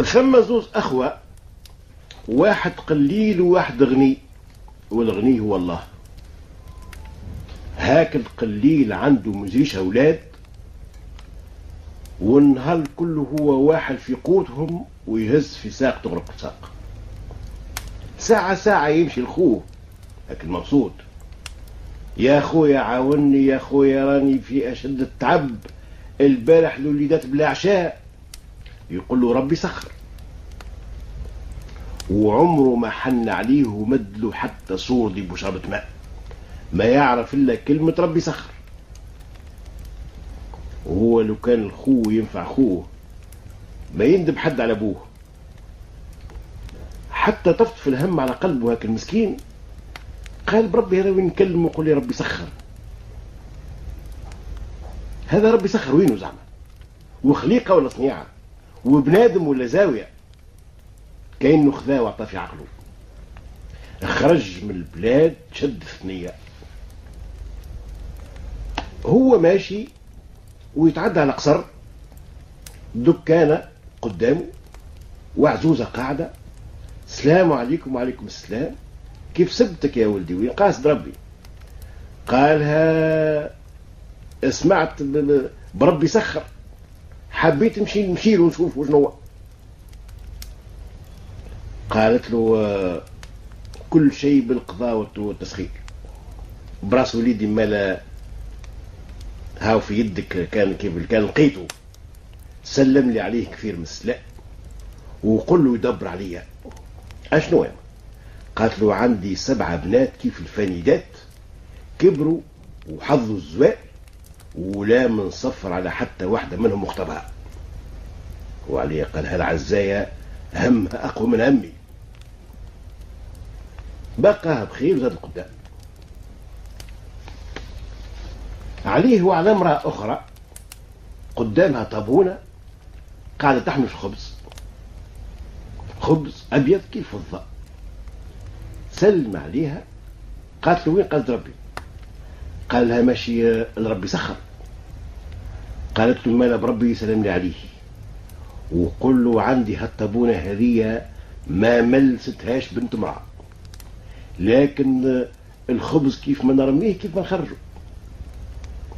ثم زوز أخوة، واحد قليل وواحد غني، والغني هو الله. هاك القليل عنده مزيش أولاد، والنهار كله هو واحد في قوتهم ويهز في ساق تغرق ساق. ساعة ساعة يمشي لخوه لكن مبسوط، يا خويا عاوني، يا خويا راني في أشد التعب، البارح الوليدات بلا عشاء. يقول له ربي سخر، وعمره ما حن عليه ومد له حتى صور دي بشربة ماء، ما يعرف إلا كلمة ربي سخر. وهو لو كان الخوه ينفع خوه ما يندب حد على أبوه، حتى طفت في الهم على قلبه هاك المسكين. قال بربي هذا وين نكلم ويقول لي ربي سخر؟ هذا ربي سخر وينه زعما؟ وخليقة ولا صنيعة؟ وبنادم ولا زاوية؟ كأنه خذاه وعطاه في عقله. خرج من البلاد شد ثنية، هو ماشي ويتعدى على قصر، دكانة قدامه وعزوزة قاعدة. السلام عليكم. وعليكم السلام. كيف سبتك يا ولدي؟ وين قاصد ربي؟ قالها سمعت بربي سخر، حبيت نمشي له ونشوف وشنو. قالت له كل شيء بالقضاء والتسخير. براس وليدي مالا هاو في يدك، كان كيف كان لقيته، سلم لي عليه كثير من السلاء وقل له يدبر عليا. اشنو يعني؟ قالت له عندي 7 بنات كيف الفانيدات، كبروا وحظوا الزواج، ولا من صفر على حتى واحدة منهم مختبرة. وعليه قال هذا عزايا همها أقوى من همي. بقى بخير وزاد قدام. عليه وعلى امرأة أخرى قدامها طابونة قاعدة تحمل خبز، خبز أبيض كيف الفضة. سلم عليها، قالت له وين قصد ربي؟ قال لها ماشي لربي سخر. قالت له مالا بربي يسلم لي عليه وقل له عندي هالطابونة هذه ما ملستهاش بنت امرأة، لكن الخبز كيف ما نرميه كيف ما نخرجه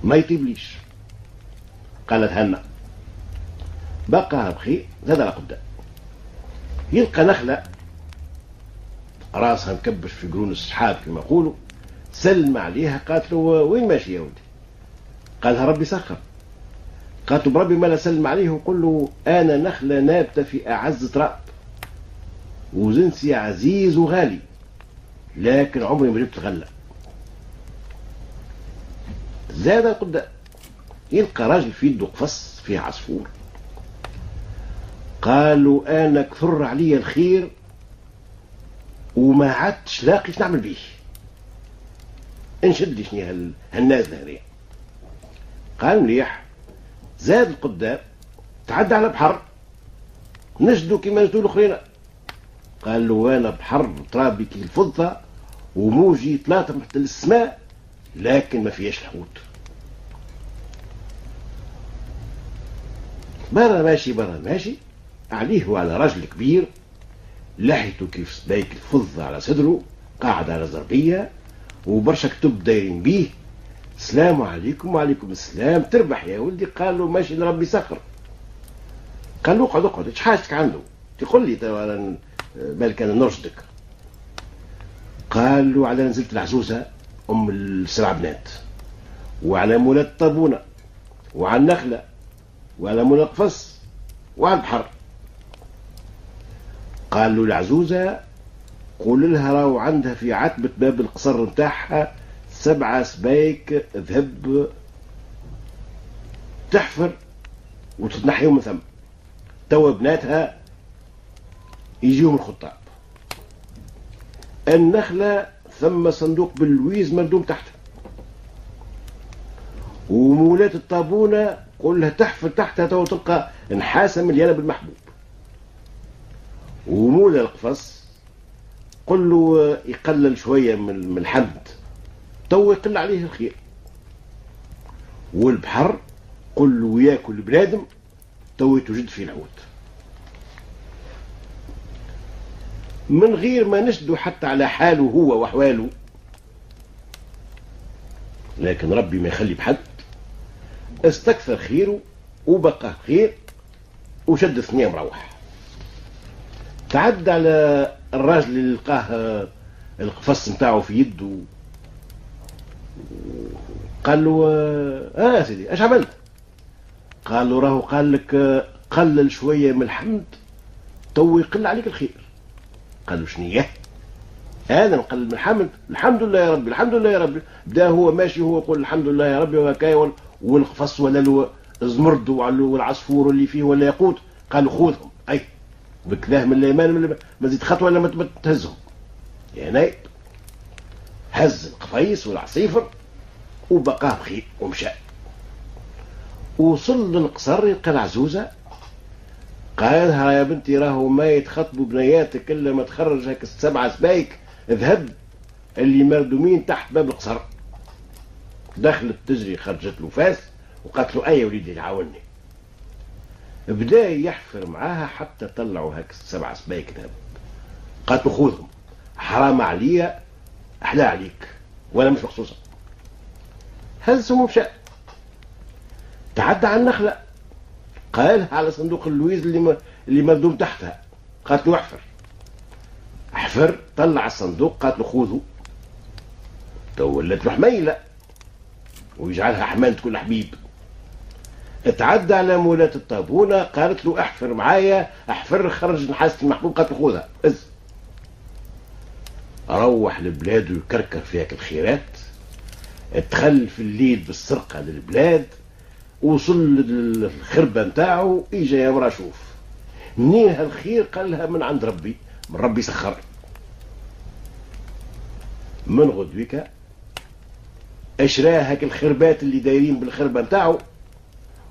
ما يطيبليش. قالت هنا. بقى بخير زاد على قدام، يلقى نخلة راسها مكبش في قرون السحاب كما يقولوا. سلم عليها، قالت له وين ماشي يا ولدي؟ قالها ربي سخر. قالت له بربي ما لا سلم عليه وقل له انا نخلة نابتة في اعز تراب وزنسي عزيز وغالي، لكن عمري ما جبت الغلة. زاد قدام، يلقى راجل في يده قفص فيه عصفور. قالوا انا كثر علي الخير وما عدتش لاقي ايش نعمل بيه، انشد شنو هالنازله هذه. قال مليح. زاد القدام، تعدى على بحر نجدوا كما نجدوا الاخرين. قال له انا بحر ترابي كي الفضه وموجي طلعت تحت السماء لكن ما فيهاش الحوت. برا ماشي برا ماشي، عليه وعلى راجل كبير لحيته كيف سبايك الفضة على صدره، قاعد على زربية وبرشا كتب دايرين بيه. السلام عليكم. وعليكم السلام. تربح يا ولدي؟ قال له ماشي لربي سخر. قال له اقعد اقعد، ايش حاجتك عنده؟ تقول لي بالك انا نرشدك. قال له على نزلت العزوزة ام ال7 بنات، وعلى مولات الطابونة، وعلى النخلة، وعلى مولى القفص، وعلى البحر. قال له العزوزة قول لها راهو عندها في عتبة باب القصر نتاعها 7 سبايك ذهب تحفر وتتنحيهم من ثم، توا بناتها يجيهم الخطاب. النخلة ثم صندوق باللويز مردوم تحتها، ومولات الطابونة قول لها تحفر تحتها توا تلقى نحاسة مليانة بالمحبوب. ومولى القفص قل له يقلل شوية من الحمد تو يقل عليه الخير. والبحر قل له ياكل بنادم تو توجد فيه الحوت. من غير ما نشدوا حتى على حاله هو وأحواله، لكن ربي ما يخلي بحد، استكثر خيره وبقى خير وشد الثنية مروح. تعدى على الراجل اللي لقاه القفص نتاعو في يده، قال له يا سيدي اش عملت؟ قال له راهو قال لك قلل شويه من الحمد تو يقل عليك الخير. قال له شنية؟ انا نقلل من الحمد؟ الحمد لله يا ربي الحمد لله يا ربي. بدا هو ماشي هو يقول الحمد لله يا ربي وهكايا، والقفص ولا له الزمرد والعصفور اللي فيه ولا ياقوت، قالوا خذهم اي بكذاه من اليمين ما زيد خطوه ولا ما تهزهم. يعني هز القفيص والعصيفر وبقاه بخير ومشى. وصل للقصر يلقى العزوزه، قالها يا بنتي راهو ما يتخطبوا بنياتك الا ما تخرج هيك 7 سبايك ذهب اللي مردومين تحت باب القصر. دخلت تجري خرجت له فاس وقالت له اي وليدي عاوني. بدا يحفر معاها حتى طلعوا هيك 7 سبايك ذهب. قالت له خذهم حرام عليا احلى عليك وانا مش مخصوصه. هزهم ومشى. تعدى على النخله، قالها على صندوق اللويز اللي مردوم تحتها. قالت له احفر. احفر طلع الصندوق، قالت له خذه. تو ولت له حميله ويجعلها حمالة كل حبيب. اتعدى على مولاة الطابونة، قالت له احفر معايا احفر خرج نحاسة المحبوب. قالت له خذها از. روح لبلاده يكركر فيها الخيرات، ادخل في الليل بالسرقة للبلاد، وصل للخربة نتاعو. اجا يا مرا شوف منين هالخير؟ قال لها من عند ربي، من ربي سخر. من غدوك اشراه هاك الخربات اللي دايرين بالخربة نتاعو،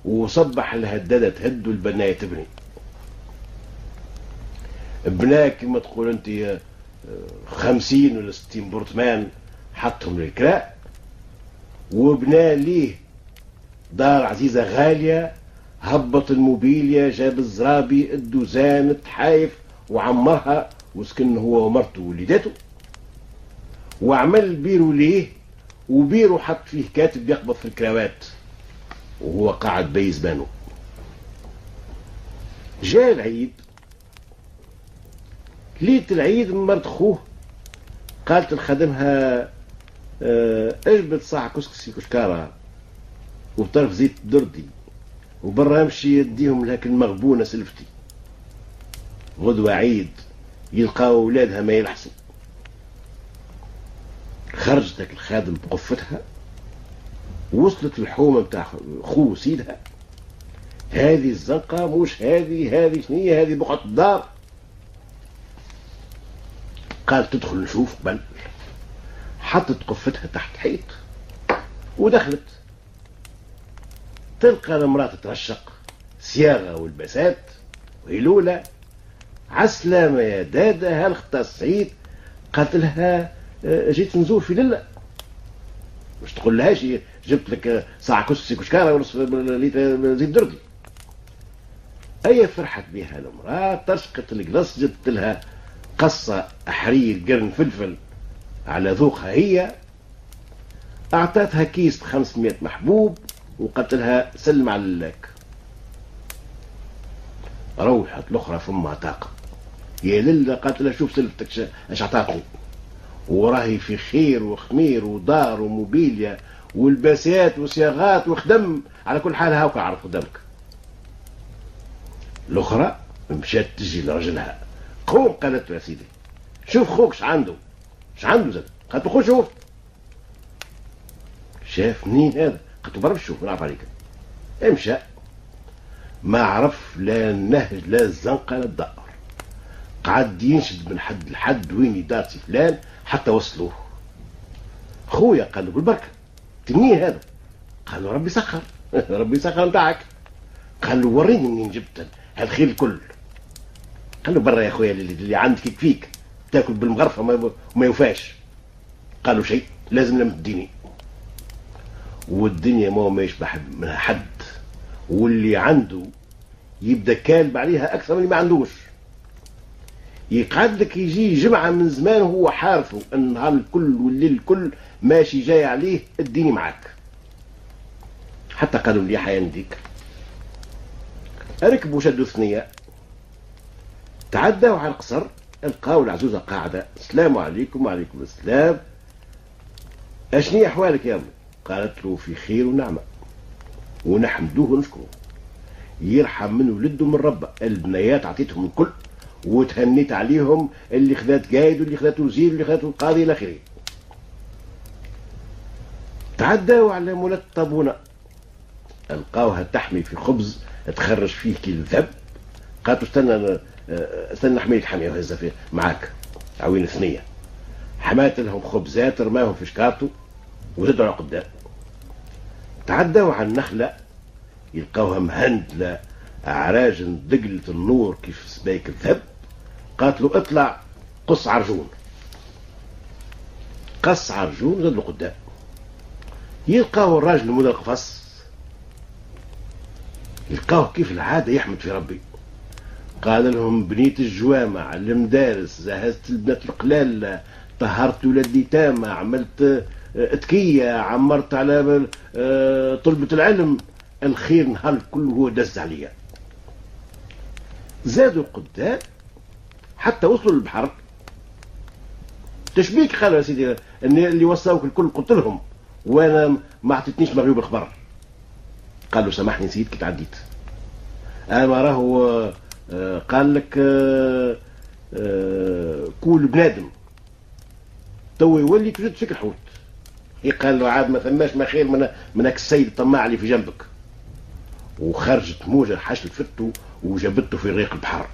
وصبح الهدادة تهد والبناية تبني. بنا كما تقول انت 50 ولا 60 برطمان حطهم للكراء، وبنا ليه دار عزيزة غالية، هبط الموبيليا، جاب الزرابي الدوزان التحايف وعمرها وسكن هو ومرته ووليداته، وعمل بيرو ليه، وبيرو حط فيه كاتب يقبض في الكراوات وهو قاعد بيز بانو. جاء العيد، ليلة العيد مرت خوه قالت لخدمها اجبد صاع كسكسي كشكارة وبطرف زيت دردي، وبرا امشي يديهم لك المغبونة سلفتي. غدوة عيد يلقاو اولادها ما يلحسوا. خرجت لك الخادم بقفتها، وصلت الحومة بتاع خو سيدها. هذه الزنقة مش هذه شنية؟ هذه بقعة الدار. قال تدخل نشوف قبل. حطت قفتها تحت حيط ودخلت، تلقى المرأة تترشق صياغة والبسات وهلولة. عسلامة يا دادة هالخطا سعيد. قالت لها جيت نزور في لله، مش تقول لهاش جبت لك ساعة كسي كشكارة ونصف زيت دردي. اي فرحت بها المرأة، ترشقت القلص، جبت لها قصة حرير قرن فلفل على ذوقها هي، اعطتها كيس 500 محبوب وقالت لها سلم على اللاك. روحت الاخرى فمها طاقة، يا لله قالت لها شوف سلفتك اش عطاتني، وراهي في خير وخمير ودار وموبيليا والباسيات وصياغات وخدم. على كل حال هاوك عرف قدامك. الاخرى مشات تجي لرجلها، قوم قالت له يا سيدي شوف خوك اش عنده زاد. قالت له خو شوف. شاف منين هذا؟ قالت له برا شوف نعرف عليك. امشى ما عرف لا النهج لا الزنقه لا الدار، قعد ينشد من حد لحد وين يدار سي فلان حتى وصلوه. خويا قال له بالبركه تنين هذا؟ قال له ربي سخر ربي سخر نتاعك. قال له وريني منين جبت هالخير الكل. قال له برا يا خويا اللي عندك يكفيك، تاكل بالمغرفه وما يوفاش. قال له شيء لازم لم تديني، والدنيا ما يشبح منها حد، واللي عنده يبدا كالب عليها اكثر من اللي ما عندوش. يقعد لك يجي جمعة من زمان وهو حارفه النهار الكل والليل الكل ماشي جاي عليه اديني معاك. حتى قالوا لي حيان ديك ركبوا شدوا ثنية تعدوا على القصر، لقاو العزوزة قاعدة. السلام عليكم. وعليكم السلام. اشني احوالك يا ابني؟ قالت له في خير ونعمة ونحمدوه ونشكره، يرحم من ولده من ربه. البنيات عطيتهم الكل وتهنيت عليهم، اللي خذات قايد واللي خذات وزير واللي خذات القاضي الى اخره. تعداوا على مولات الطابونة، لقاوها تحمي في خبز تخرج فيه كيلو ذهب. قالت استنى نحميلك حمية وهزة فيه معاك عوين ثنية. حمات لهم خبزات رماهم في شكارته وزدوا على قدام. تعداوا على النخلة يلقاوها مهندلة عراجن دقلة النور كيف سبايك الذهب. قالت له اطلع قص عرجون. قص عرجون زاد له قدام. يلقاو الراجل مولى القفص، يلقاوه كيف العادة يحمد في ربي. قال لهم بنيت الجوامع المدارس، جهزت البنات القلال، طهرت ولاد يتامى، عملت تكية، عمرت على طلبة العلم. الخير نهار كله هو دز عليا. زادوا قدام حتى وصلوا للبحر. تشبيك قالوا يا سيدي اللي وصاوك الكل قلت لهم وانا ما عطيتنيش مغيوب الخبر. قال له سامحني نسيت كي تعديت. انا راهو قال لك كول بنادم تو يولي تجد فيك الحوت. قال له عاد ما ثماش ما خير من هاك السيد الطماع اللي في جنبك. وخرجت موجة حشل فتو وجابته في ريق البحر.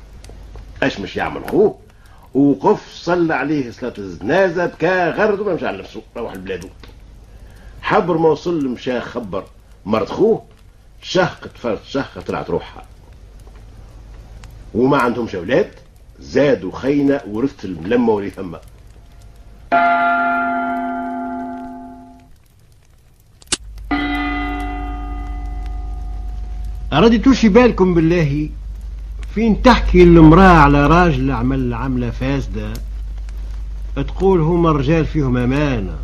اش مش يعمل خوه؟ وقف صلى عليه صلاة الجنازة، بكى غرد وما مشى على نفسه روح لبلادو. حبر ما وصل مشى خبر مرض خوه، شهقت فرد شهقة طلعت روحها. وما عندهمش اولاد، زادوا خينا ورثت الملمة ولي ثم. أردتوش بالكم بالله فين تحكي المرأة على راجل عمل عملة فاسدة، تقول هما الرجال فيهم أمانة.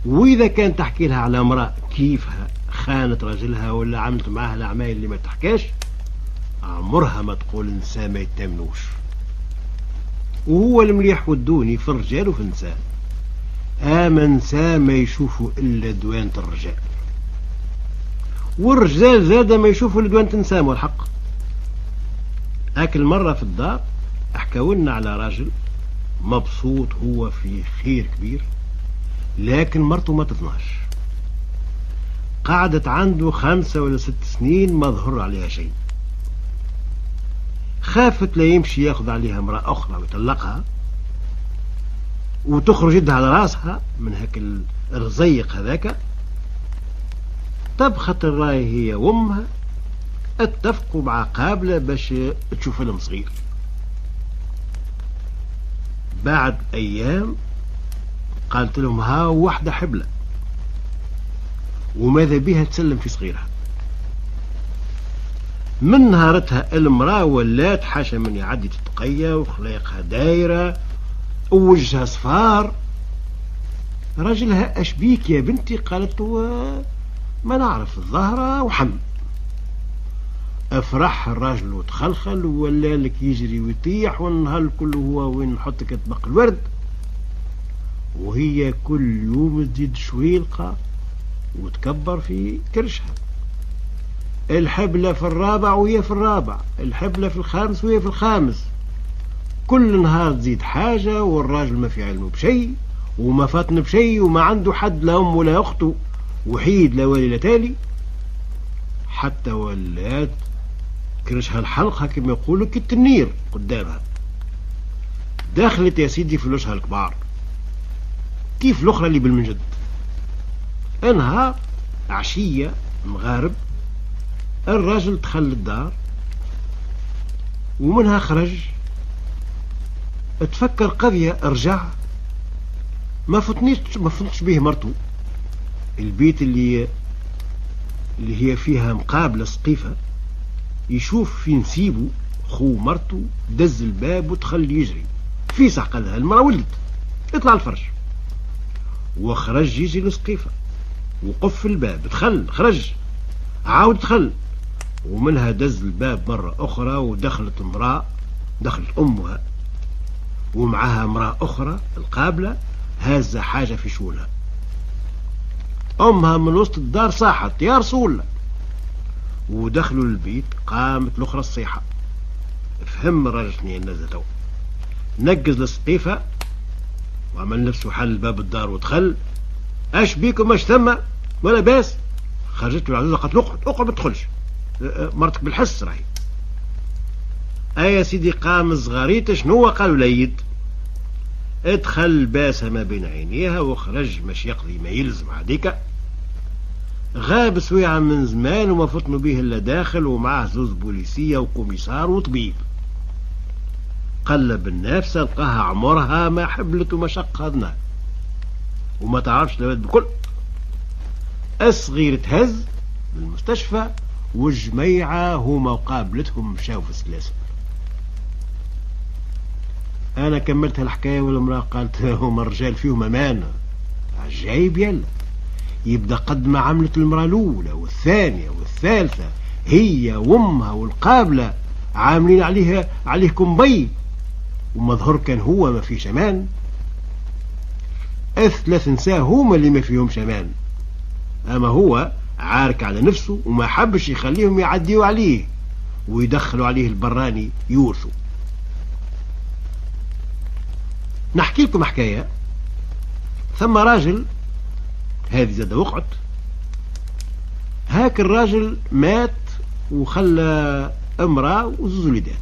وإذا كان تحكي لها على امرأة كيفها خانت راجلها ولا عملت معها الأعمال اللي ما تحكاش، عمرها ما تقول النساء ما يتمنوش. وهو المليح والدوني في الرجال وفي النساء. نساء ما يشوفوا إلا دوانة الرجال، والرجال زاد ما يشوفوا إلا دوانة النساء. والحق أكل مرة في الدار أحكاولنا على راجل مبسوط هو في خير كبير، لكن مرته ما تطناش. قعدت عنده 5 ولا 6 سنين ما ظهر عليها شيء. خافت لا يمشي ياخذ عليها امرأة أخرى ويطلقها وتخرج يدها على راسها من هاك الرزيق هذاك. طبخت الراي هي وامها، اتفقوا مع قابلة باش تشوف فيلم صغير. بعد أيام قالت لهم ها واحدة حبلة وماذا بها تسلم في صغيرها. من نهارتها المرأة ولات حاشا من يعدي تتقية وخلاقها دايرة ووجهها صفار. راجلها أشبيك يا بنتي؟ قالت ما نعرف الظهرة وحم. افرح الراجل وتخلخل ولا لك يجري ويطيح والنهار كله هو وين نحط كتبق الورد. وهي كل يوم تزيد شويلقة وتكبر في كرشها. الحبلة في الرابع وهي في الرابع، الحبلة في الخامس وهي في الخامس. كل نهار تزيد حاجة والراجل ما في علمه بشيء وما فاتن بشيء وما عنده حد لا أم ولا أخته وحيد لا والي لا تالي. حتى ولات كرشها الحلقة كما يقولوا كالتنير قدامها. دخلت يا سيدي فلوسها الكبار كيف الأخرى اللي بالمنجد. انها عشية مغارب الراجل دخل الدار ومنها خرج. تفكر قضية ارجع ما فتنش به مرته. البيت اللي هي فيها مقابلة سقيفة يشوف في نسيبه خو مرته دز الباب ودخل يجري في ساعة قال لها المرأة ولدت اطلع الفرش، وخرج يجي لسقيفة وقف في الباب، دخل خرج عاود دخل، ومنها دز الباب مرة أخرى ودخلت امرأة، دخلت أمها ومعها امرأة أخرى القابلة هازة حاجة في شولها. أمها من وسط الدار صاحت يا رسول الله، ودخلوا البيت قامت الأخرى الصيحة. فهم الراجل شنيا النزة تو، نقز للسقيفة وعمل نفسه حل باب الدار ودخل. اش بيكم اش ثم ولا باس؟ خرجت له العزوزة قالت له اقعد ما تدخلش، مرتك بالحس راهي. يا سيدي قام صغاريته شنو قالوا ليد، ادخل باسها ما بين عينيها وخرج مش يقضي ما يلزم عاديك. غاب سويعة من زمان وما فطنوا به الا داخل ومعاه زوز بوليسية وكوميسار وطبيب. قلب النفس لقاها عمرها ما حبلت ومشق هذنا وما تعرفش لبد بكل. الصغير تهز بالمستشفى والجميعة هما وقابلتهم مشاو في السلاسل. انا كملت الحكاية والمرأة قالت هما الرجال فيهم امان عجايب. يلا يبدأ قد ما عملت المرأة الاولى والثانية والثالثة هي وامها والقابلة عاملين عليه كمبي، ومظهر كان هو ما فيش امان. الثلاث نساء هما اللي ما فيهمش امان، اما هو عارك على نفسه وما حبش يخليهم يعديوا عليه ويدخلوا عليه البراني يورثوا. نحكي لكم حكاية. ثم راجل، هذه زاد وقعت، هاك الراجل مات وخلى امرأة وزوز وليدات.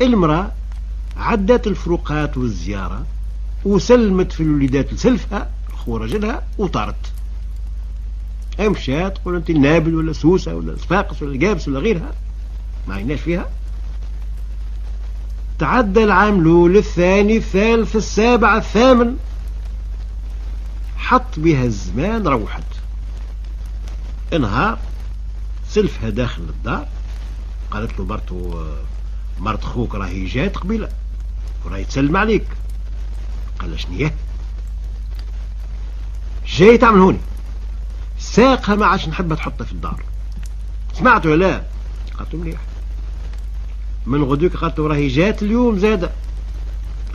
المرأة عدت الفروقات والزيارة وسلمت في الوليدات لسلفها اخو رجلها وطارت. مشات تقول انت النابل ولا سوسة ولا صفاقس ولا جابس ولا غيرها ما عيناش فيها. تعدى العام الاول الثاني الثالث السابع الثامن، حط بها الزمان روحت. نهار سلفها داخل الدار قالت له مرت خوك راهي جات قبيله وراهي تسلم عليك. قال شنية جاي تعمل هوني؟ ساقها ما عادش نحبها تحطها في الدار. سمعت ولا لا؟ قالت مليح. من غدوك قالت راهي جات اليوم زاده.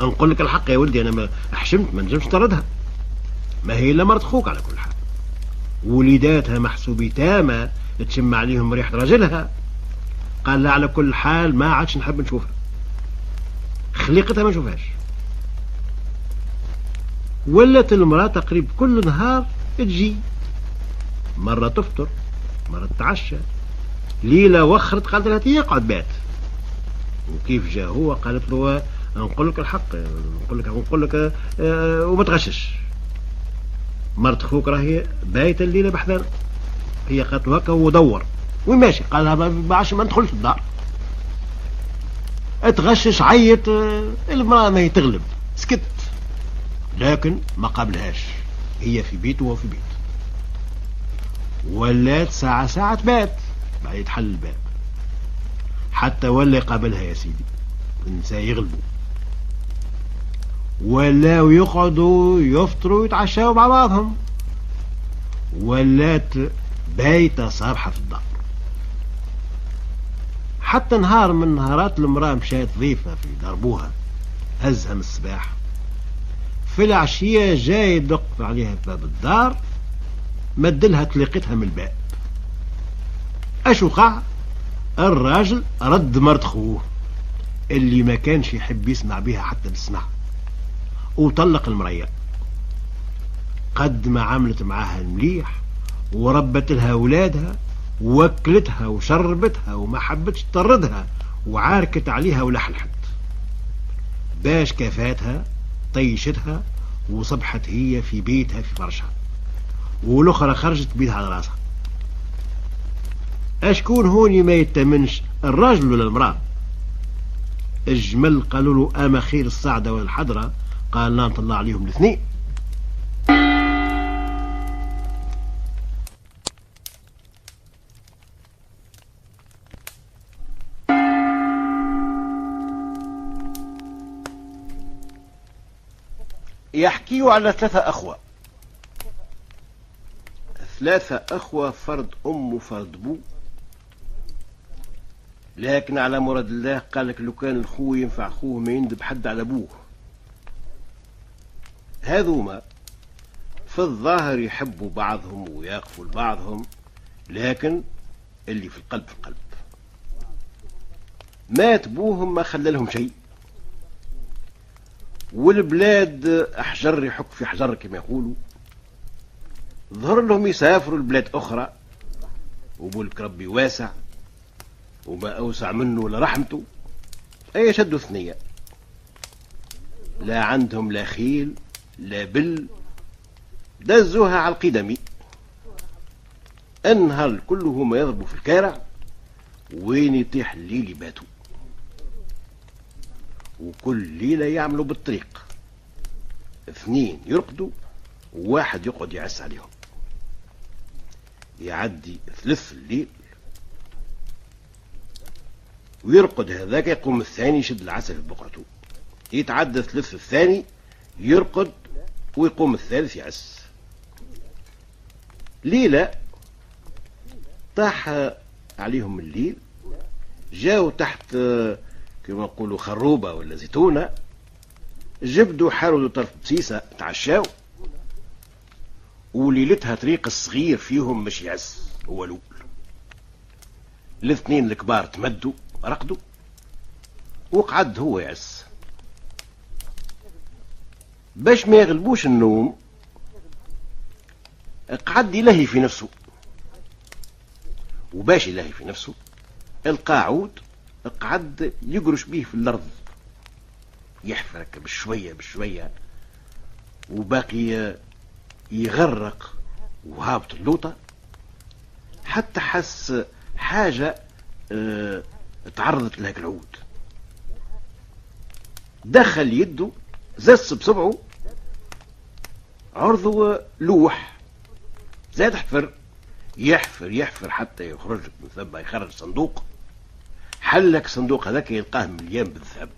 نقول لك الحق يا ولدي انا ما حشمت ما نجمش نطردها، ما هي الا مرت خوك على كل حال، وليداتها محسوبي تامة تشم عليهم ريحة رجلها. قال لا على كل حال ما عادش نحب نشوفها، خليقتها ما نشوفهاش. ولت المرأة تقريب كل نهار تجي، مرة تفطر مرة تتعشى. ليلة وخرت قالت لها يقعد بات، وكيف جاء هو قالت له نقول لك الحق نقول لك وما تغشش، مرت خوك راهي بايت الليلة بحذانا. هي قالت له هكا ودور وماشي. قال لها ما عادش ما ندخلش الدار. اتغشش عيط المرأة ما هي تغلب سكت، لكن ما قابلهاش، هي في بيت وهو في بيت. ولات ساعة بات بعد يتحل الباب حتى ولا يقابلها يا سيدي. النساء يغلبوا ولا يقعدوا يفطروا ويتعشوا مع بعضهم. ولات بايتة صارحة في الدار. حتى نهار من نهارات المرأة مشات ضيفة في دربوها، هزها من الصباح. في العشية جاي يدق عليها باب الدار، مدلها تلقيتها من الباب. اش وقع؟ الراجل رد مرت خوه اللي ما كانش يحب يسمع بها حتى بالسمع، وطلق المرية. قد ما عملت معاها المليح وربت لها اولادها ووكلتها وشربتها وما حبتش تطردها وعاركت عليها ولحلحت، باش كفاتها طيشتها وصبحت هي في بيتها في فرشها، والاخرى خرجت بيدها على راسها. اشكون هوني ما يتمنش الراجل ولا المرأة؟ الجمل قالوا له اما خير الصعدة والحضرة؟ قال لا نطلع عليهم الاثنين. يحكيوا على 3 أخوة، 3 أخوة، فرد أم وفرد بو. لكن على مراد الله قال لك لو كان الخو ينفع خوه ما يندب حد على ابوه. هذوما في الظاهر يحبوا بعضهم ويقفوا لبعضهم، لكن اللي في القلب في القلب. مات بوهم ما خلى لهم شيء، والبلاد أحجر يحك في حجر كما يقولوا. ظهر لهم يسافروا لبلاد أخرى، وبولك ربي واسع وما أوسع منه لرحمته. أي شدوا ثنية، لا عندهم لا خيل لا بل، دزوها على القدمي. النهار كله هما يضربوا في الكارع، وين يطيح الليل يباتوا، وكل ليلة يعملوا بالطريق. 2 يرقدوا وواحد يقعد يعس عليهم. يعدي 3 الليل ويرقد هذاك، يقوم الثاني يشد العسل في بقعته. يتعدى 3 الثاني يرقد ويقوم الثالث يعس. ليلة طاح عليهم الليل، جاوا تحت كما نقولوا خروبة ولا زيتونة، جبدوا حاروا طرف بسيسة تعشاو، وليلتها طريق الصغير فيهم مش يعس هو الأول. 2 الكبار تمدوا رقدوا، وقعد هو يعس. باش ما يغلبوش النوم قعد يلهي في نفسه، وباش يلهي في نفسه القاعود قعد يقرش به في الأرض، يحفرك بشوية بشوية، وباقي يغرق وهابط اللوطة، حتى حس حاجة تعرضت لهك العود. دخل يده زس بصبعه عرضه لوح، زاد حفر، يحفر يحفر حتى يخرج من ثم يخرج صندوق. حلك صندوق هذاك يلقاه مليان بالذهب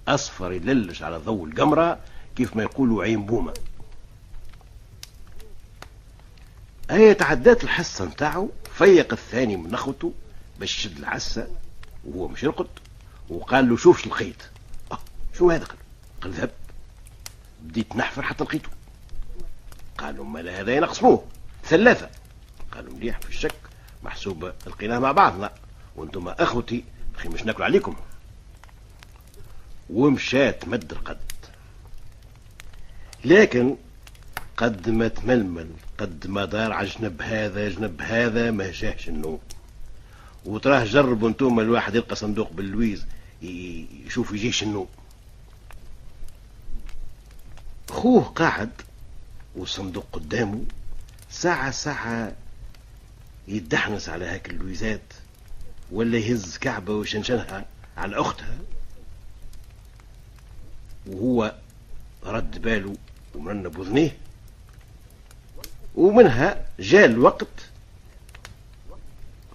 أصفر يللش على ضوء القمرة كيف ما يقولوا عين بومة. هي تعدات الحصة نتاعو، فيق الثاني من نخوته باش يشد العسة وهو مش يرقد، وقال له شوفش الخيط. شو هذا؟ قال ذهب. بديت نحفر حتى لقيته. قالوا ما لا هذا ينقسموه 3. قالوا مليح، في الشك محسوب لقيناه مع بعضنا وانتم اخوتي، اخي مش ناكل عليكم. ومشات مد القد، لكن قد ما تململ قد ما دار عجنب هذا جنب هذا ما جاهش النوم. وتراه جربوا انتم الواحد يلقى صندوق باللويز يشوف يجيش النوم. خوه قاعد والصندوق قدامه، ساعة ساعة يدحنس على هاك اللويزات، ولا يهز كعبة ويشنشنها على أختها، وهو رد باله ومرنب وذنيه. ومنها جاء الوقت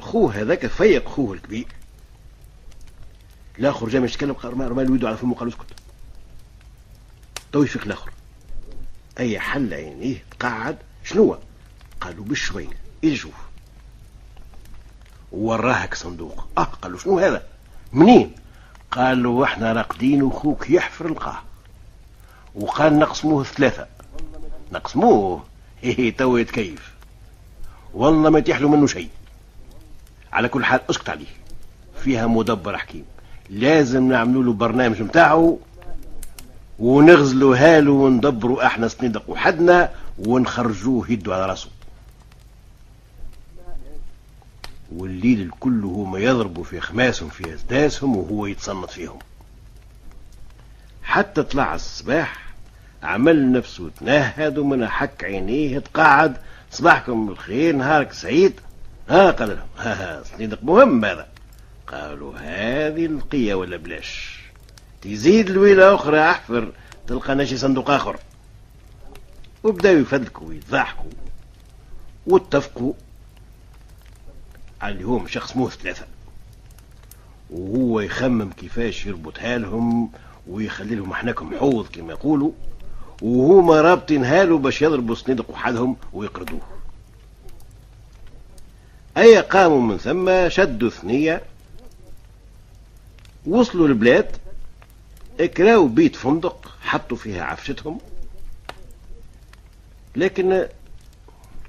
خوه هذاك فيق خوه الكبير، الاخر جاء مش يتكلم، رمى الويدو على فمه قال اسكت. تو يفيق الاخر، اي حل عينيه تقعد. شنو؟ قالوا بشوي اجي شوف. وراهك صندوق. قالوا شنو هذا؟ منين؟ قالوا احنا راقدين وخوك يحفر لقاه، وقال نقسموه 3. نقسموه؟ تو يتكيف والله ما يتيحلو منه شيء. على كل حال اسكت عليه، فيها مدبر حكيم، لازم نعملوا له برنامج متاعه ونغزلوا هاله وندبروا احنا صندق وحدنا ونخرجوه يدوا على راسه. والليل الكل هما يضربوا في خماسهم في اسداسهم وهو يتصنت فيهم، حتى طلع الصباح عمل نفسه تنهد ومن حك عينيه تقعد. صباحكم الخير، نهارك سعيد. قال لهم صندوق مهم هذا. قالوا هذه القية ولا بلاش، تزيد الويلة أخرى أحفر تلقى ناشي صندوق آخر. وبدأوا يفدكوا ويضحكوا واتفقوا على اللي هو مش يقسموه 3، وهو يخمم كيفاش يربطها لهم ويخلي لهم احناكم حوض كما يقولوا، وهما رابطين هالو باش يضربوا صنيدق وحدهم ويقردوه. أي قاموا من ثم شدوا ثنية، وصلوا البلاد، اكراو بيت فندق حطوا فيها عفشتهم، لكن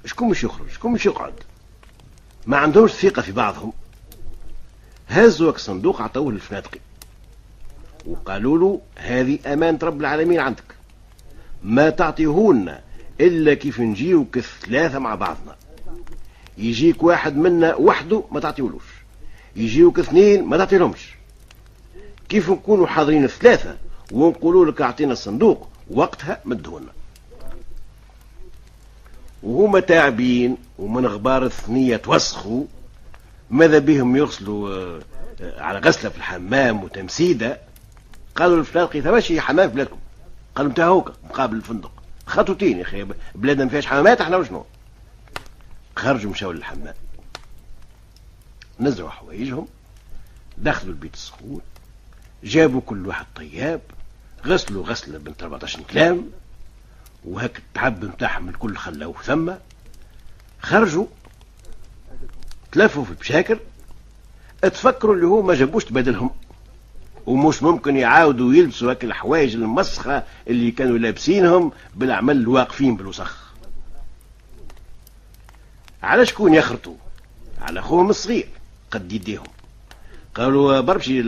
شكون مش يخرج شكون مش يقعد، ما عندهمش ثقة في بعضهم. هزوا الصندوق عطوه للفنادقي وقالوا له هذه أمانة رب العالمين عندك، ما تعطيهولنا إلا كيف نجيوك ثلاثة مع بعضنا، يجيك واحد منا وحده ما تعطيهولوش، يجيوك اثنين ما تعطيلهمش، كيف نكونوا حاضرين ثلاثة ونقولوا لك أعطينا الصندوق وقتها مدهولنا. وهما تعبين ومن غبار الثنية توسخوا، ماذا بهم يغسلوا على غسلة في الحمام وتمسيدة. قالوا الفنادقي ثماشي حمام في بلادكم، قالوا انت هوكا مقابل الفندق خطوتين يا اخي، بلادنا ما فيهاش حمامات احنا وشنو. خرجوا مشاو للحمام، نزعوا حوايجهم، دخلوا البيت السخون، جابوا كل واحد طياب، غسلوا غسلة بنت 14 كلام، وهك التعب نتاعهم الكل خلاوه ثم. خرجوا تلفوا في البشاكر، اتفكروا اللي هو ما جابوش تبادلهم، ومش ممكن يعاودوا يلبسوا هك الحوايج المسخة اللي كانوا لابسينهم بالعمل الواقفين بالوسخ. على شكون يخرطوا؟ على اخوهم الصغير قد يديهم. قالوا برمشي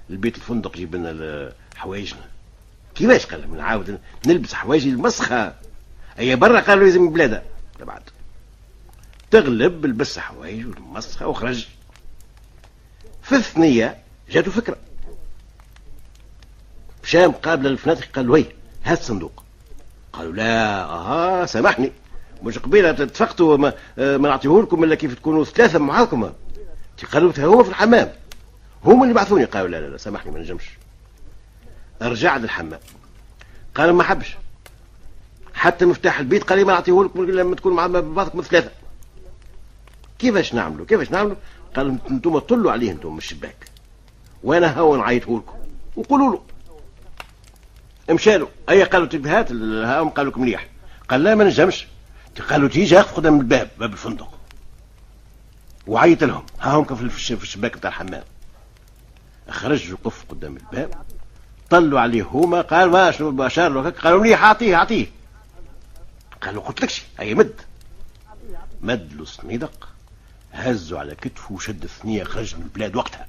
البيت الفندق جيب لنا حوايجنا. كيفاش؟ قال نعاود نلبس حوايجي المسخة هي برا؟ قالوا لازم بلادها بعد تغلب، لبس حوايج المسخة وخرج. في الثنية جاتو فكرة، مشى مقابل الفنادق قال له هي هات الصندوق. قالوا لا سامحني، مش قبيله اتفقتوا ما نعطيه لكم الا كيف تكونوا ثلاثه معاكم. قالوا هو في الحمام، هم اللي بعثوني. قالوا لا سامحني ما نجمش. رجع للحمام، قال ما حبش حتى مفتاح البيت، قال لي ما نعطيه لكم لما تكونوا مع بعضكم ثلاثه. كيفاش نعملوا؟ قالوا انتم طلوا عليه انتم من الشباك وانا هو نعيطه لكم وقولوا له. مشالوا اي قالوا تبهات هاهم، قالوا لكم مليح. قال لا ما نجمش. قالوا تيجي اخذ قدام الباب، باب الفندق، وعيط لهم هاهم في الشباك بتاع الحمام. خرج وقف قدام الباب، طلوا عليه هما، قال ما شنو بشار له. قالوا مليح اعطيه. قالوا قلت لكش هي مد له صنيدق، هزوا على كتفه وشد الثنية، خرج من البلاد وقتها.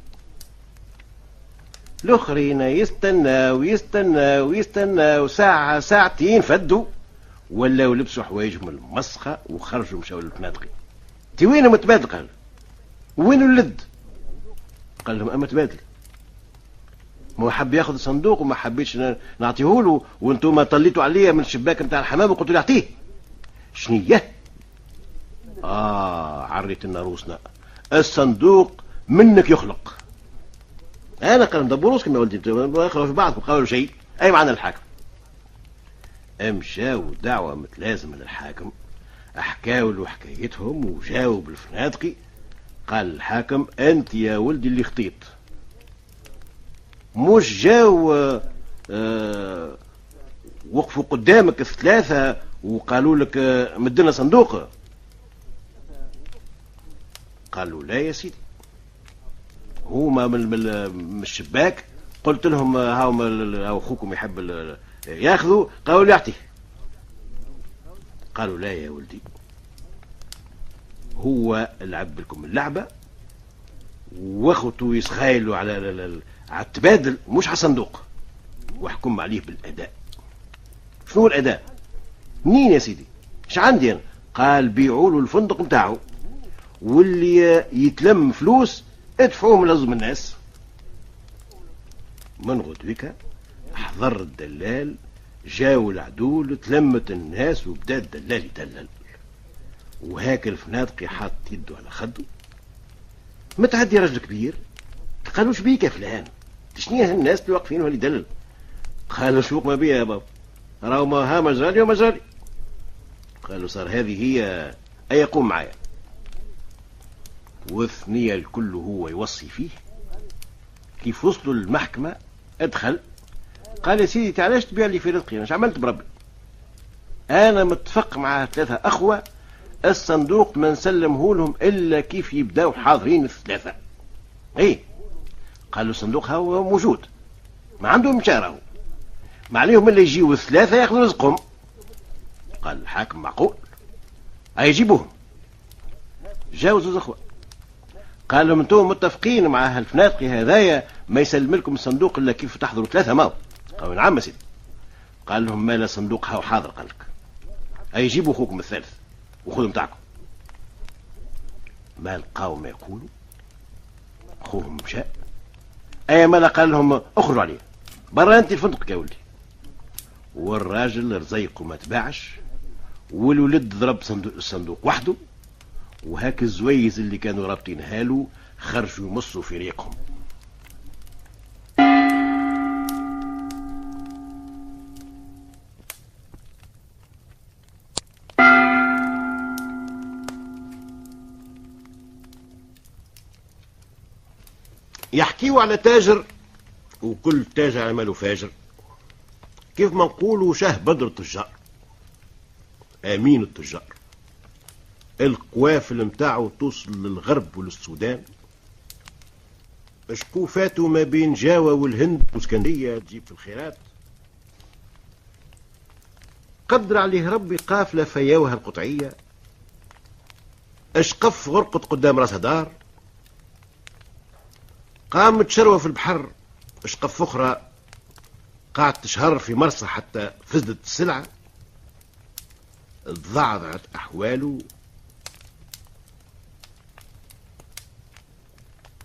الاخرين يستناو ساعة ساعتين، فدوا ولاو لبسوا حوايجهم المسخة وخرجوا مشاو للفنادق. تي وين متبادل؟ قال وين اللد؟ قال لهم اما تبادل، ما حب ياخذ الصندوق وما حبيتش نعطيه له، وانتم طليتوا عليه من الشباك نتاع الحمام وقلتوا لي اعطيه. شنية؟ عريت لنا روسنا، الصندوق منك يخلق. انا قال ندبر روسكم يا ولدي، اخروا في بعضكم. قالوا شيء اي معنى الحاكم. مشاو دعوة متلازمة للحاكم، احكاوا له حكايتهم وجاوب الفنادقي. قال الحاكم انت يا ولدي اللي خطيت، مش جاو وقفوا قدامك الثلاثة وقالوا لك مدنا صندوق. قالوا لا يا سيدي، هما من الشباك قلت لهم هاو اخوكم يحب ياخذوا، قالوا لي اعطيه. قالوا لا يا ولدي، هو لعب لكم اللعبة واخوته يسخايلوا على التبادل مش على الصندوق، واحكم عليه بالاداء. شنو الاداء؟ منين يا سيدي؟ ايش عندي انا؟ قال بيعوا له الفندق نتاعو، واللي يتلم فلوس ادفعوه من لزم الناس. من غدوك احضر الدلال، جاو العدول، تلمت الناس وبدا الدلال يدلل، وهاك الفنادقي حاط يده على خده. متعدي رجل كبير، قالوا اش بيك يا فلان؟ تشنيه الناس اللي واقفين واللي يدلل؟ قالوا شوق ما بيا يا بابا، راهو ما ها مجرالي ومجرالي. قالوا صار هذه هي اي يقوم معايا. والثنية الكل هو يوصي فيه. كيف وصلوا للمحكمة ادخل، قال يا سيدي تعالش تبيع لي في رزقي، انا عملت بربي، انا متفق مع 3 اخوة الصندوق ما نسلمه لهم الا كيف يبداو حاضرين الثلاثة. ايه قالوا الصندوق هو موجود ما عندهم مشاره، ما عليهم الا يجيو الثلاثة ياخذوا رزقهم. قال الحاكم معقول يجيبوهم. جاوز اخوة قال لهم انتم متفقين مع هالفنادقي هذايا ما يسلم لكم الصندوق الا كيف تحضروا 3 ماو. قالوا نعم سيدي. قال لهم ما لا صندوق هاو حاضر. قال لك يجيبوا اخوكم الثالث وخذوا متاعكم. ما لقاو ما يقولوا، اخوهم مشى. ما قال لهم اخرجوا عليه برا انت الفندق يا ولدي. والراجل رزيقه ما تباعش، والولد ضرب الصندوق وحده، وهاك الزويز اللي كانوا رابطينها له خرجوا يمصوا في ريقهم. يحكيوا على تاجر، وكل تاجر عمله فاجر، كيف ما نقولوا شه بدر التجار، امين التجار، القوافل متاعه توصل للغرب وللسودان، اشكو فاتوا ما بين جاوا والهند واسكندريه تجيب في الخيرات. قدر عليه ربي قافله فياوها القطعيه، اشقف غرقت قدام راسها دار، قامت شروه في البحر، اشقف اخرى قعدت تشهر في مرسى حتى فزدت السلعه، تضعضعت احواله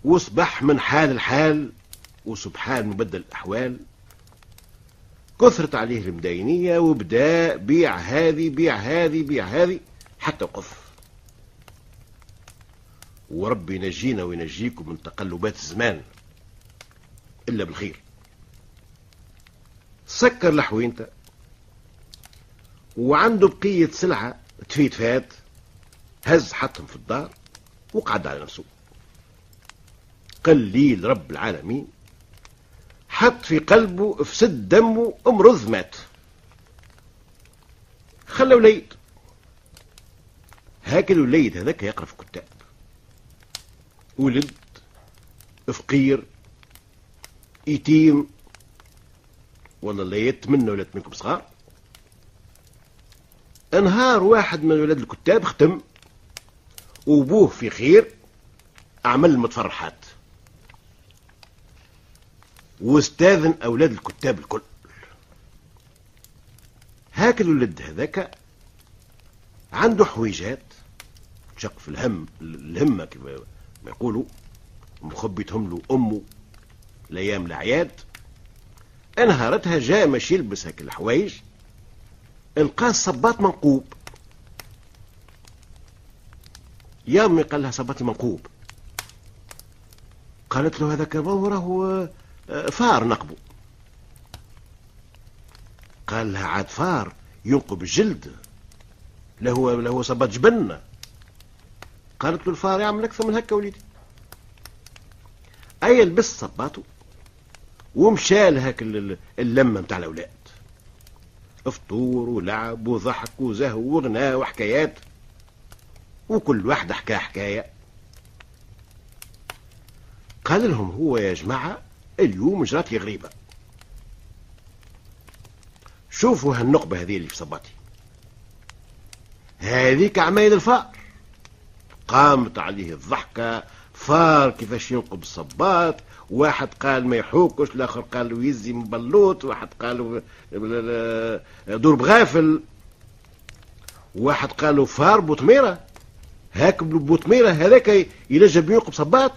واصبح من حال لحال، وسبحان مبدل الأحوال. كثرت عليه المداينية وبدا بيع هذه بيع هذه بيع هذه حتى وقف. وربي ينجينا وينجيكم من تقلبات الزمان إلا بالخير. سكر لحوينته وعنده بقية سلعة تفيت فات، هز حطهم في الدار وقعد على نفسه. قليل رب العالمين حط في قلبه افسد دمه امرض مات. خلى وليد، هاك الوليد هذاك يقرا في كتاب، ولد فقير يتيم، والله لا يتمنى ولاد منكم صغار. انهار واحد من ولاد الكتاب ختم، وابوه في خير عمل المتفرحات، واستاذن اولاد الكتاب الكل. هاك الولد هذاك عنده حويجات شق في الهمه كما يقولوا، مخبتهم له امه الايام الاعياد. انهارتها جاء ماشي يلبس هاك الحوايج، القى الصباط منقوب. يا امي قال لها صباطي منقوب. قالت له هذاك راهو فار نقبه. قال لها عاد فار ينقب الجلد، له صباط جبنة. قالت له الفار يعمل اكثر من هكا وليدي. اي لبس صباطه ومشى لهاك اللمه نتاع الاولاد، فطور ولعب وضحك وزهو وغناء وحكايات، وكل واحد حكى حكايه. قال لهم هو يا جماعه اليوم جراتي غريبه، شوفوا هالنقبه هذه اللي في صباطي، هذيك عمايل الفار. قامت عليه الضحكه، فار كيفاش ينقب الصباط، واحد قال ما يحوكش، الاخر قال يزي من بلوط، واحد قال دور بغافل، واحد قالوا فار بوطميره، هاك بوطميره هذاك ينجم ينقب صباط.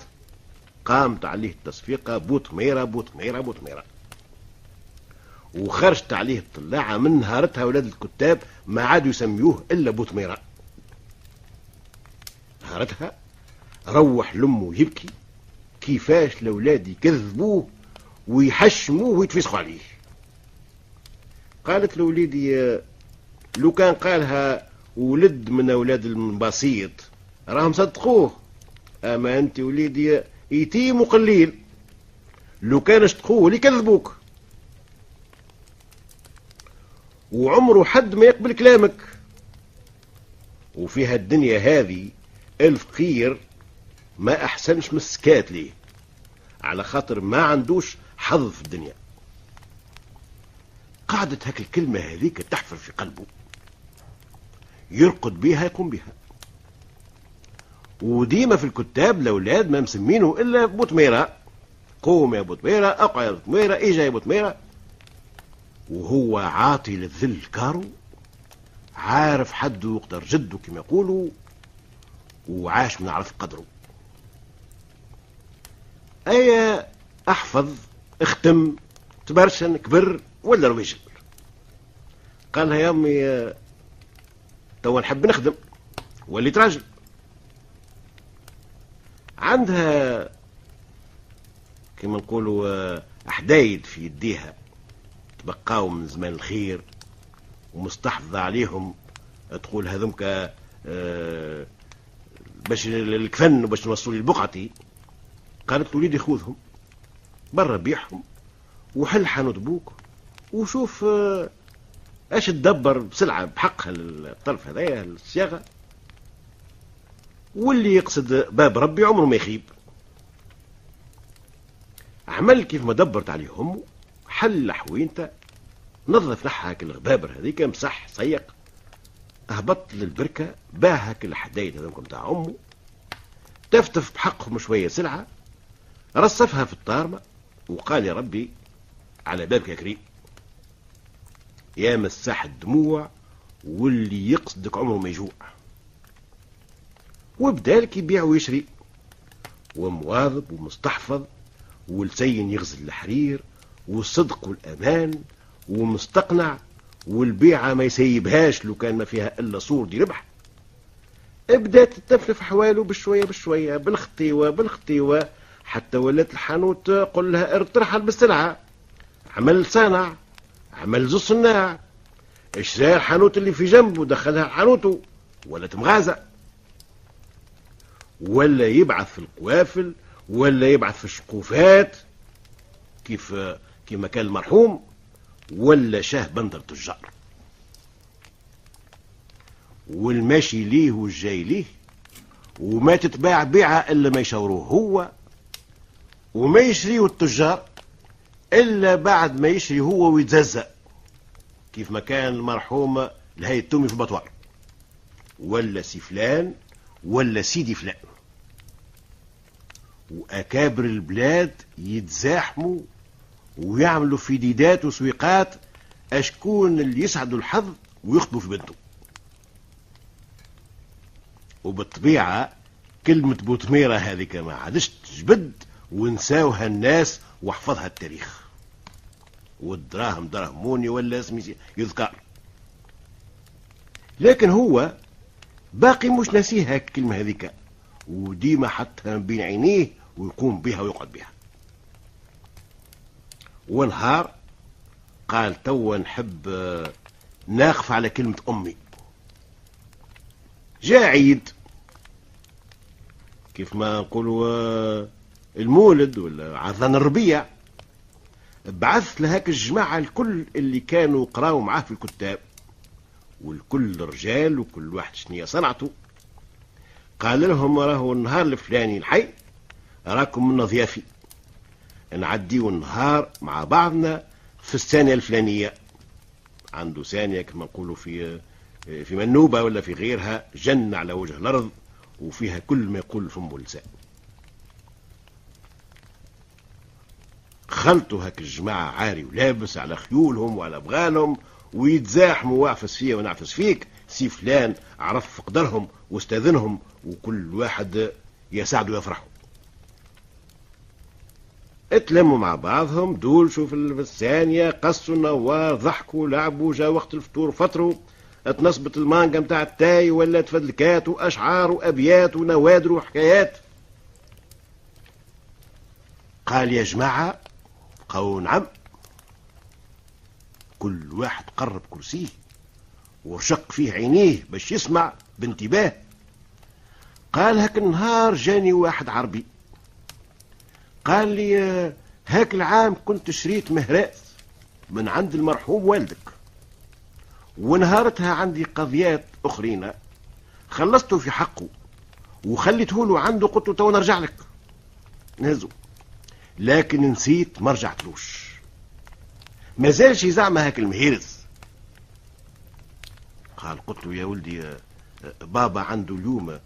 قامت عليه التصفيقه بوطميره بوطميره بوطميره، وخرجت عليه الطلاعه. من نهارتها اولاد الكتاب ما عادوا يسميوه الا بوطميره. نهارتها روح لامه يبكي كيفاش الاولاد يكذبوه ويحشموه ويتفسخوا عليه. قالت لوليدي لو كان قالها ولد من اولاد المباسيط راهم صدقوه، اما انت وليدي يتيم وقليل، لو كان صدقوه اللي كذبوك. وعمره حد ما يقبل كلامك. وفي هالدنيا هذه الفقير ما أحسنش من السكات ليه، على خاطر ما عندوش حظ في الدنيا. قعدت هاك الكلمة هذيك تحفر في قلبه، يرقد بيها يقوم بها. وديما في الكتاب الأولاد ما مسمينه إلا بوتميرة، قوم يا بوتميرة، اقع يا بوتميرة، اجا يا بوتميرة. وهو عاطي للذل كارو، عارف حده يقدر جده كما يقولوا، وعاش من عرف قدره. ايا احفظ، اختم، تبرشن، كبر ولا رويجل. قال لها يا امي توا نحب نخدم، وليت راجل. عندها كما نقولوا احدايد في يديها تبقاو من زمان الخير، ومستحفظة عليهم، تقول هذمك باش الكفن وباش نوصلوا لي لبقعتي. قالت له وليدي خذهم برا بيعهم وحل حانوت بوك وشوف اش تدبر بسلعة بحقها الطرف هذايا الصياغة، واللي يقصد باب ربي عمره ما يخيب. عمل كيف ما دبرت عليهم، حل حوينته، نظف نحاك الغبابر هذيك، مسح صيق، هبط للبركة، باهك الحدايد هذوك متاع امه، تفتف بحقهم شوية سلعة، رصفها في الطارمة، وقال يا ربي على بابك يا كريم، يا مساح الدموع واللي يقصدك عمره ما يجوع. وبدالك يبيع ويشري، ومواظب ومستحفظ، والسين يغزل الحرير، والصدق والأمان، ومستقنع، والبيعة ما يسيبهاش لو كان ما فيها إلا صور دي ربح. بدات تتفلف حواله بشوية بشوية، بالخطيوة بالخطيوة، حتى ولات الحانوت قل لها ارترحل بالسلعة. عمل صانع، عمل زو صناع، اشترى الحانوت اللي في جنبه دخلها حانوته، ولا تمغازة، ولا يبعث في القوافل، ولا يبعث في الشقوفات كيما كان المرحوم، ولا شاه بندر تجار. والماشي ليه والجاي ليه، وما تتباع بيعة إلا ما يشاوروه هو، وما يشريه التجار إلا بعد ما يشري هو ويتززأ، كيف ما كان المرحوم لهي التومي في بطوار، ولا سي فلان ولا سيدي فلان. وأكابر البلاد يتزاحموا ويعملوا في ديدات وسويقات أشكون اللي يسعدوا الحظ ويخطبوا في بنته. وبالطبيعة كلمة بوتميرة هذيك ما عادش تجبد، ونساوها الناس واحفظها التاريخ. والدراهم درهموني ولا اسمي يذكر، لكن هو باقي مش ناسيها الكلمة هذيك، وديما حتى بين عينيه ويقوم بها ويقعد بها. ونهار قال توا نحب ناقف على كلمة أمي. جاء عيد كيف ما نقولوا المولد ولا عذان الربيع، بعث لهاك الجماعة الكل اللي كانوا قراوا معاه في الكتاب، والكل رجال وكل واحد شنية صنعته. قال لهم راهو النهار الفلاني الحي راكم من ضيافي، نعديو النهار مع بعضنا في الثانية الفلانية. عنده ثانية كما نقولوا في منوبة ولا في غيرها، جنة على وجه الأرض، وفيها كل ما يقول فم ولسان. خلطوا هاك الجماعة عاري ولابس على خيولهم وعلى بغالهم، ويتزاحموا واعفس فيا ونعفس فيك، سي فلان عرف قدرهم واستاذنهم، وكل واحد يسعد ويفرحوا. اتلموا مع بعضهم دول شوف الثانية، قصوا النوار، ضحكوا لعبوا، جا وقت الفطور فطروا، اتنصبت المانجا متاع التاي ولا تفدلكات واشعار وابيات ونوادر وحكايات. قال يا جماعة قالوا نعم. كل واحد قرب كرسيه ورشق فيه عينيه باش يسمع بانتباه. قال هاك النهار جاني واحد عربي قال لي هاك العام كنت شريت مهراس من عند المرحوم والدك، ونهارتها عندي قضيات أخرين خلصته في حقه وخليته له عنده، قلت له تو نرجع لك نهزو، لكن نسيت ما رجعتلوش، ما زالش زعما هاك المهيرز. قال قلت له يا ولدي بابا عنده اليوم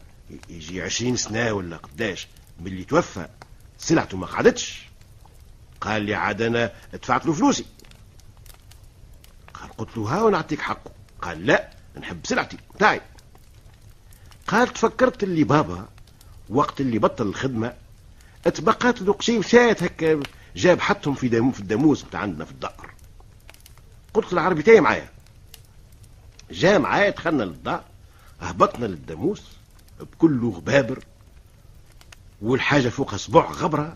يجي 20 سنة ولا قداش من اللي توفى، سلعته ما قعدتش. قال لي عاد انا دفعت له فلوسي. قال قلت له ها ونعطيك حقه. قال لا نحب سلعتي تاعي. قال تفكرت اللي بابا وقت اللي بطل الخدمة اتبقات له قشيبشات هكا جاب حطهم في الداموس بتاع عندنا في الدار. قلت العربي تاعي معايا، جاء معايا دخلنا للدار، هبطنا للداموس بكل غبابر والحاجة فوقها اسبوع غبرة.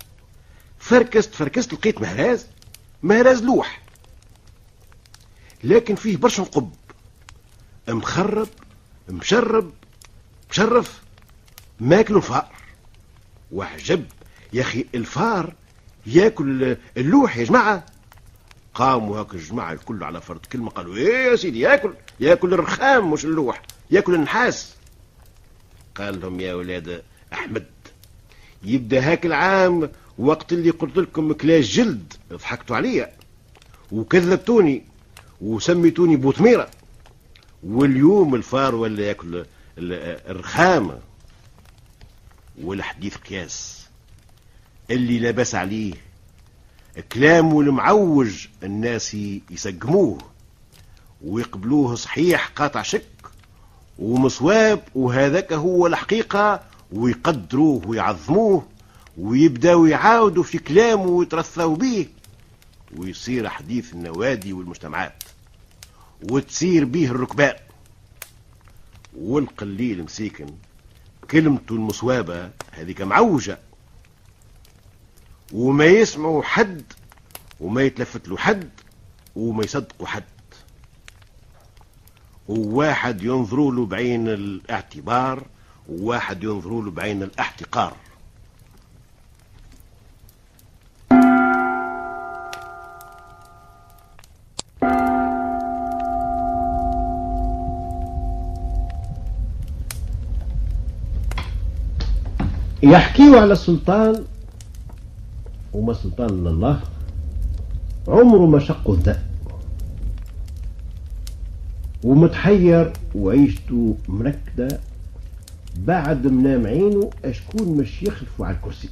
فركست لقيت مهراز لوح، لكن فيه برشا نقب مخرب مشرف ماكل الفار. وعجب يا اخي الفار ياكل اللوح يا جماعة. قاموا هاك الجماعة الكل على فرد كلمة قالوا ايه يا سيدي ياكل الرخام مش اللوح، ياكل النحاس. قال لهم يا ولاد احمد يبدا هاك العام وقت اللي قلت لكم كلاش جلد ضحكتوا عليا وكذبتوني وسميتوني بوطميرة، واليوم الفار ولا ياكل الرخام. والحديث قياس اللي لاباس عليه كلامه المعوج الناس يسقموه ويقبلوه صحيح قاطع شك ومصواب، وهذاك هو الحقيقة، ويقدروه ويعظموه ويبداو يعاودوا في كلامه ويترثوا به، ويصير حديث النوادي والمجتمعات وتسير به الركبان. والقليل مسيكن كلمته المصوابة هذيك معوجة وما يسمعوا حد وما يتلفت له حد وما يصدقوا حد، وواحد ينظروا له بعين الاعتبار وواحد ينظروا له بعين الاحتقار. يحكيوا على السلطان وما سلطان الا الله، عمره ما شق الذأب ومتحير وعيشته مركدة بعد منام عينه اشكون مش يخلفوا على الكرسي،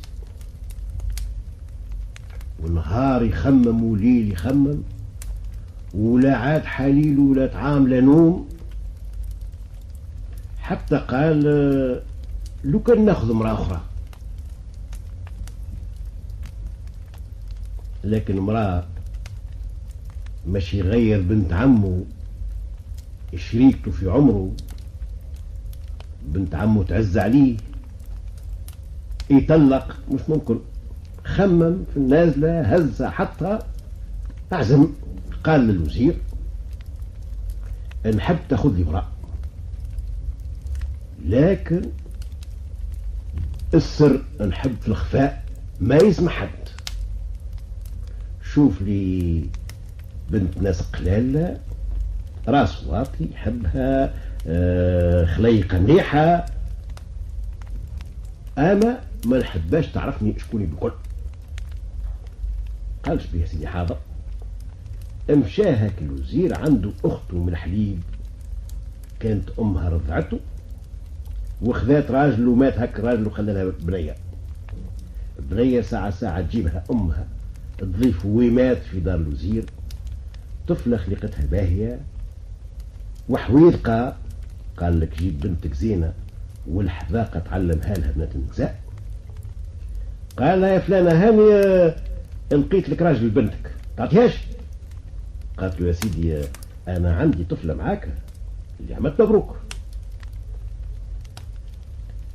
ونهار يخمم وليل يخمم، ولا عاد حليل ولا طعام لا نوم. حتى قال لو كان ناخذ امرأة أخرى، لكن امرأة مش يغير بنت عمه شريكته في عمره، بنت عمه تعز عليه يطلق مش ممكن. خمم في النازلة هزة حطها أعزم. قال للوزير نحب تاخذ لي امرأة، لكن السر نحب في الخفاء ما يسمح حد. شوف لي بنت ناس قلال راس واطي يحبها خليقة مليحة، اما ما نحباش تعرفني شكوني بالكل. قالش بيه سيدي حاضر. امشى هاك الوزير عنده اخته من الحليب كانت امها رضعته، وخذات راجل ومات هك راجل وخلى لها بنية ساعة تجيبها امها تضيف ومات في دار الوزير. طفلة خلقتها باهية وحويلقة، قال لك جيب بنتك زينة والحذاقة تعلمها لها بنات النساء. قال لها يا فلانة هاني لقيت لك راجل بنتك تعطيهاش؟ قالت له يا سيدي انا عندي طفلة معاك اللي عملت مبروك.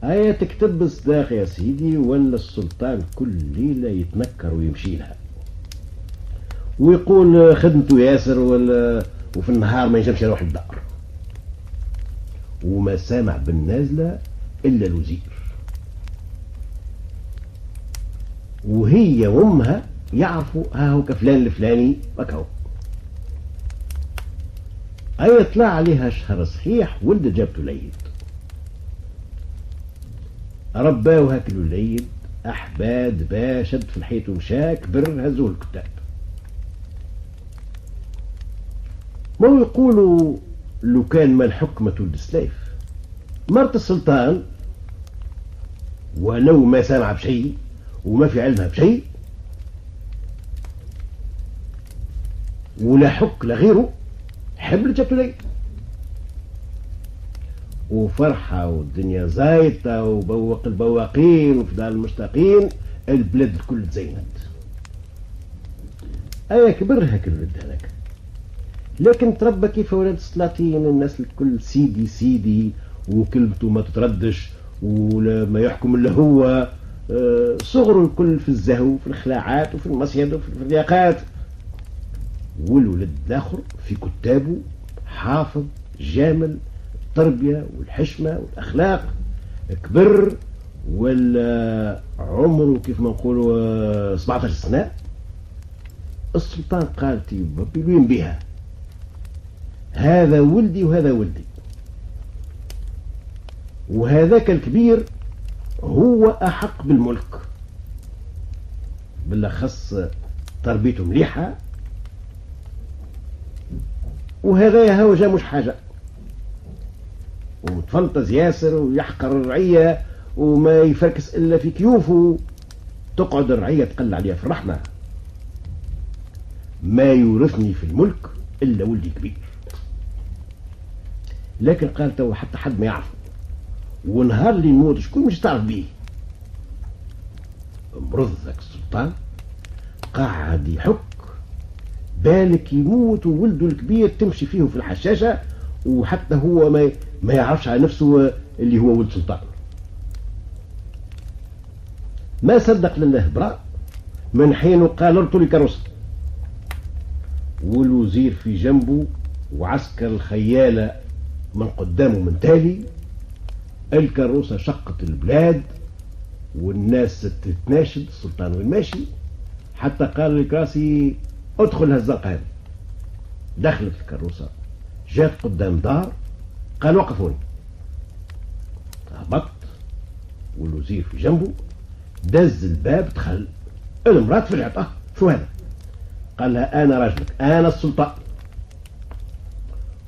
آية تكتب الصداق يا سيدي، ولا السلطان كل ليلة يتنكر ويمشي لها ويقول خدمته ياسر، وفي النهار ما ينجمش يروح الدار، وما سامع بالنازلة إلا الوزير، وهي وامها يعرفوا ها هو كفلان الفلاني وكهو. أي طلع عليها شهر صحيح ولد جابته ليد، رباه هاكلوا الليد، أحباد با شد في الحيط ومشى كبر هزوه الكتاب. ما يقولوا لو كان ما الحكمة ولد سليف، مرت السلطان ولو ما سامع بشيء وما في علمها بشيء ولا حك لغيره، حبل جابته ليد وفرحة والدنيا زايطة وبوق البواقين وفداء المشتاقين، البلاد الكل تزينت. أيا كبر هاك الولد هذاك، لكن تربى كيف ولاد السلاطين، الناس الكل سيدي سيدي وكلمته ما تتردش ولا ما يحكم إلا هو، صغره الكل في الزهو في الخلاعات وفي المصيد وفي الفرياقات، والولد الآخر في كتابه حافظ جامل التربية والحشمة والأخلاق، كبر ولا عمره كيف ما نقولوا 17 سنة. السلطان قال تي وين بها، هذا ولدي وهذا ولدي، وهذاك الكبير هو أحق بالملك، بالأخص تربيته مليحة، وهذا هو جا مش حاجة ومتفلطز ياسر ويحقر الرعية وما يفركس إلا في كيوفه، تقعد الرعية تقل عليها في الرحمة. ما يورثني في الملك إلا ولدي كبير، لكن قال تو حتى حد ما يعرف، ونهار اللي نموت شكون مش تعرف بيه. مرض ذاك السلطان قاعد يحك، بالك يموت وولده الكبير تمشي فيه في الحشاشة وحتى هو ما يعرفش على نفسه اللي هو ولد سلطان. ما صدق لله برا، من حين قال ارطوا لي كروسة، والوزير في جنبه وعسكر الخيالة من قدامه من تالي. الكروسة شقت البلاد والناس تتناشد السلطان وين ماشي، حتى قال الكراسي ادخل هالزنقة هذه. دخلت الكروسة جات قدام دار، قال وقفوني، هبط والوزير في جنبه، دز الباب دخل، المرأة تفرجعت شو هذا؟ قال لها انا راجلك انا السلطان.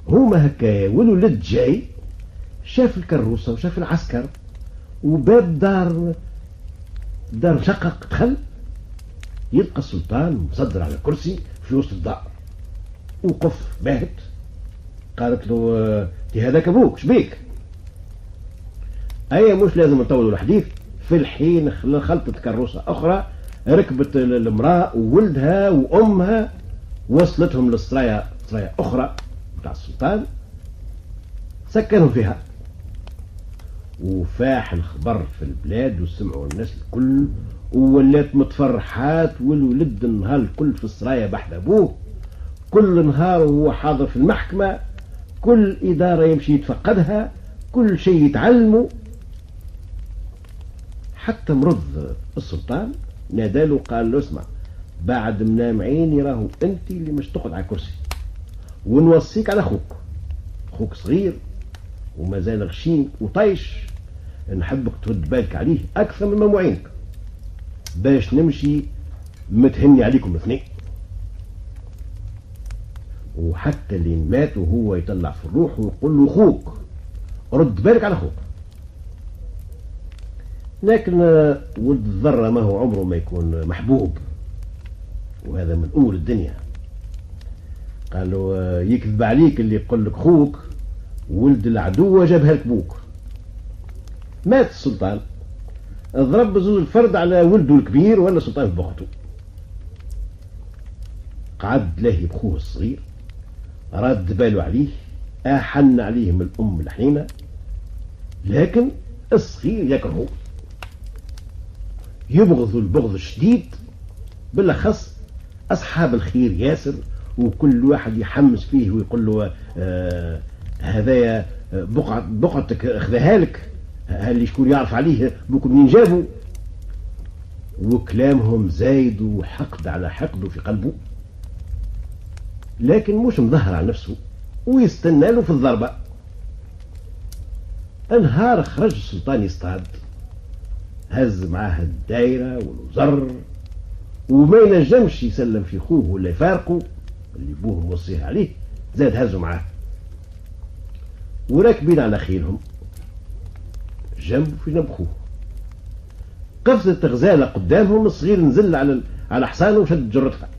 هما هكايا والولد جاي شاف الكروسة وشاف العسكر وباب دار شقق، دخل يلقى السلطان مصدر على كرسي في وسط الدار، وقف باهت. قالت له دي هذاك ابوك شبيك؟ اي مش لازم نطولوا الحديث، في الحين خلطت كروسة اخرى، ركبت المرأة وولدها وامها، وصلتهم للسرايا اخرى بتاع السلطان، سكنوا فيها، وفاح الخبر في البلاد وسمعوا الناس الكل وولات متفرحات، والولد النهار الكل في السرايا بحد ابوه، كل نهار وهو حاضر في المحكمة، كل إدارة يمشي يتفقدها، كل شيء يتعلمه. حتى مرض السلطان ناداله قال له اسمع، بعد منام عيني راهو انت اللي مش تقعد على كرسي، ونوصيك على اخوك صغير ومازال غشيم وطيش، نحبك ترد بالك عليه اكثر مما معينك باش نمشي متهني عليكم الاثنين. وحتى اللي مات وهو يطلع في الروح ويقول له اخوك رد بالك على اخوك. لكن ولد الذرة ما هو عمره ما يكون محبوب، وهذا من أول الدنيا. قال له يكذب عليك اللي يقول لك خوك، ولد العدو جابها لك بوك. مات السلطان، ضرب زوج الفرد على ولده الكبير ولا سلطان بأخته، قعد لاهي بخوه الصغير، رد باله عليه، أحن عليه من الأم الحنينة، لكن الصغير يكرهه، يبغض البغض الشديد، بالأخص أصحاب الخير ياسر، وكل واحد يحمس فيه ويقول له هذايا بقعتك اخذها لك، اللي شكون يعرف عليه بكم منين جابوا. وكلامهم زايد وحقد على حقده في قلبه، لكن مش مظهر على نفسه ويستنى له في الضربة. النهار خرج السلطان يصطاد، هز معاه الدايرة والوزر، وما ينجمش يسلم في خوه ولا يفارقه اللي بوه موصيه عليه، زاد هزوا معاه وراكبين على خيلهم جنب في جنب خوه. قفزت غزالة قدامهم، الصغير نزل على حصانه وشد جرتها،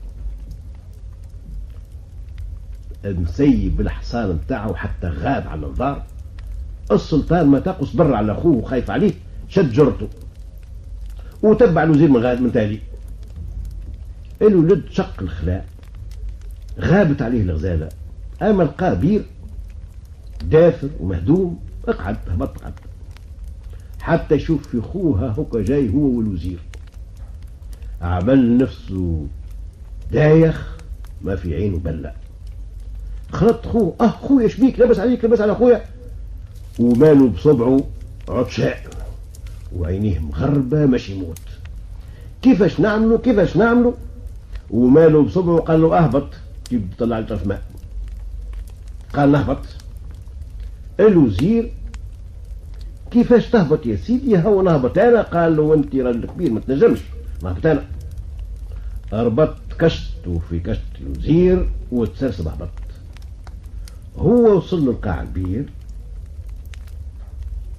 مسيب الحصان نتاعه حتى غاب على الانظار. السلطان ما تقص برا على اخوه وخايف عليه، شد جرته وتبع الوزير من تالي. الولد شق الخلاء، غابت عليه الغزالة، اما لقاه بير دافر ومهدوم، هبط حتى يشوف في خوها هكا جاي هو والوزير. عمل نفسه دايخ، ما في عينه بلع. خلط خوه، خويا شبيك، لبس عليك، لبس على خويا، وماله بصبعه عطشاء وعينيه مغربة مش يموت. كيفاش نعملوا وماله بصبعه. قال له اهبط، كيف طلع لي طرف ماء. قال نهبط. الوزير كيفاش تهبط يا سيدي؟ هو نهبط انا. قال له انت راجل كبير ما تنجمش، نهبط انا. ربط كشته في كشت الوزير وتسرسب هبط. هو وصل له القاع البير،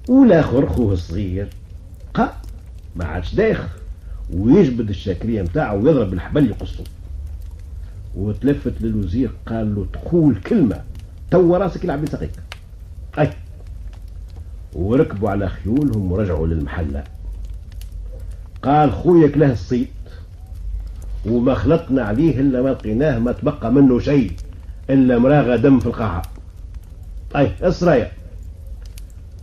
والاخر خوه الصغير ما عادش دايخ، ويجبد الشاكريه نتاعه ويضرب بالحبل يقصه. وتلفت للوزير قال له تقول كلمه تو راسك يلعب بساقيك. وركبوا على خيولهم ورجعوا للمحله. قال خويك له الصيت وما خلطنا عليه الا ما لقيناه ما تبقى منه شيء الا مراغه دم في القاعه. اسرايا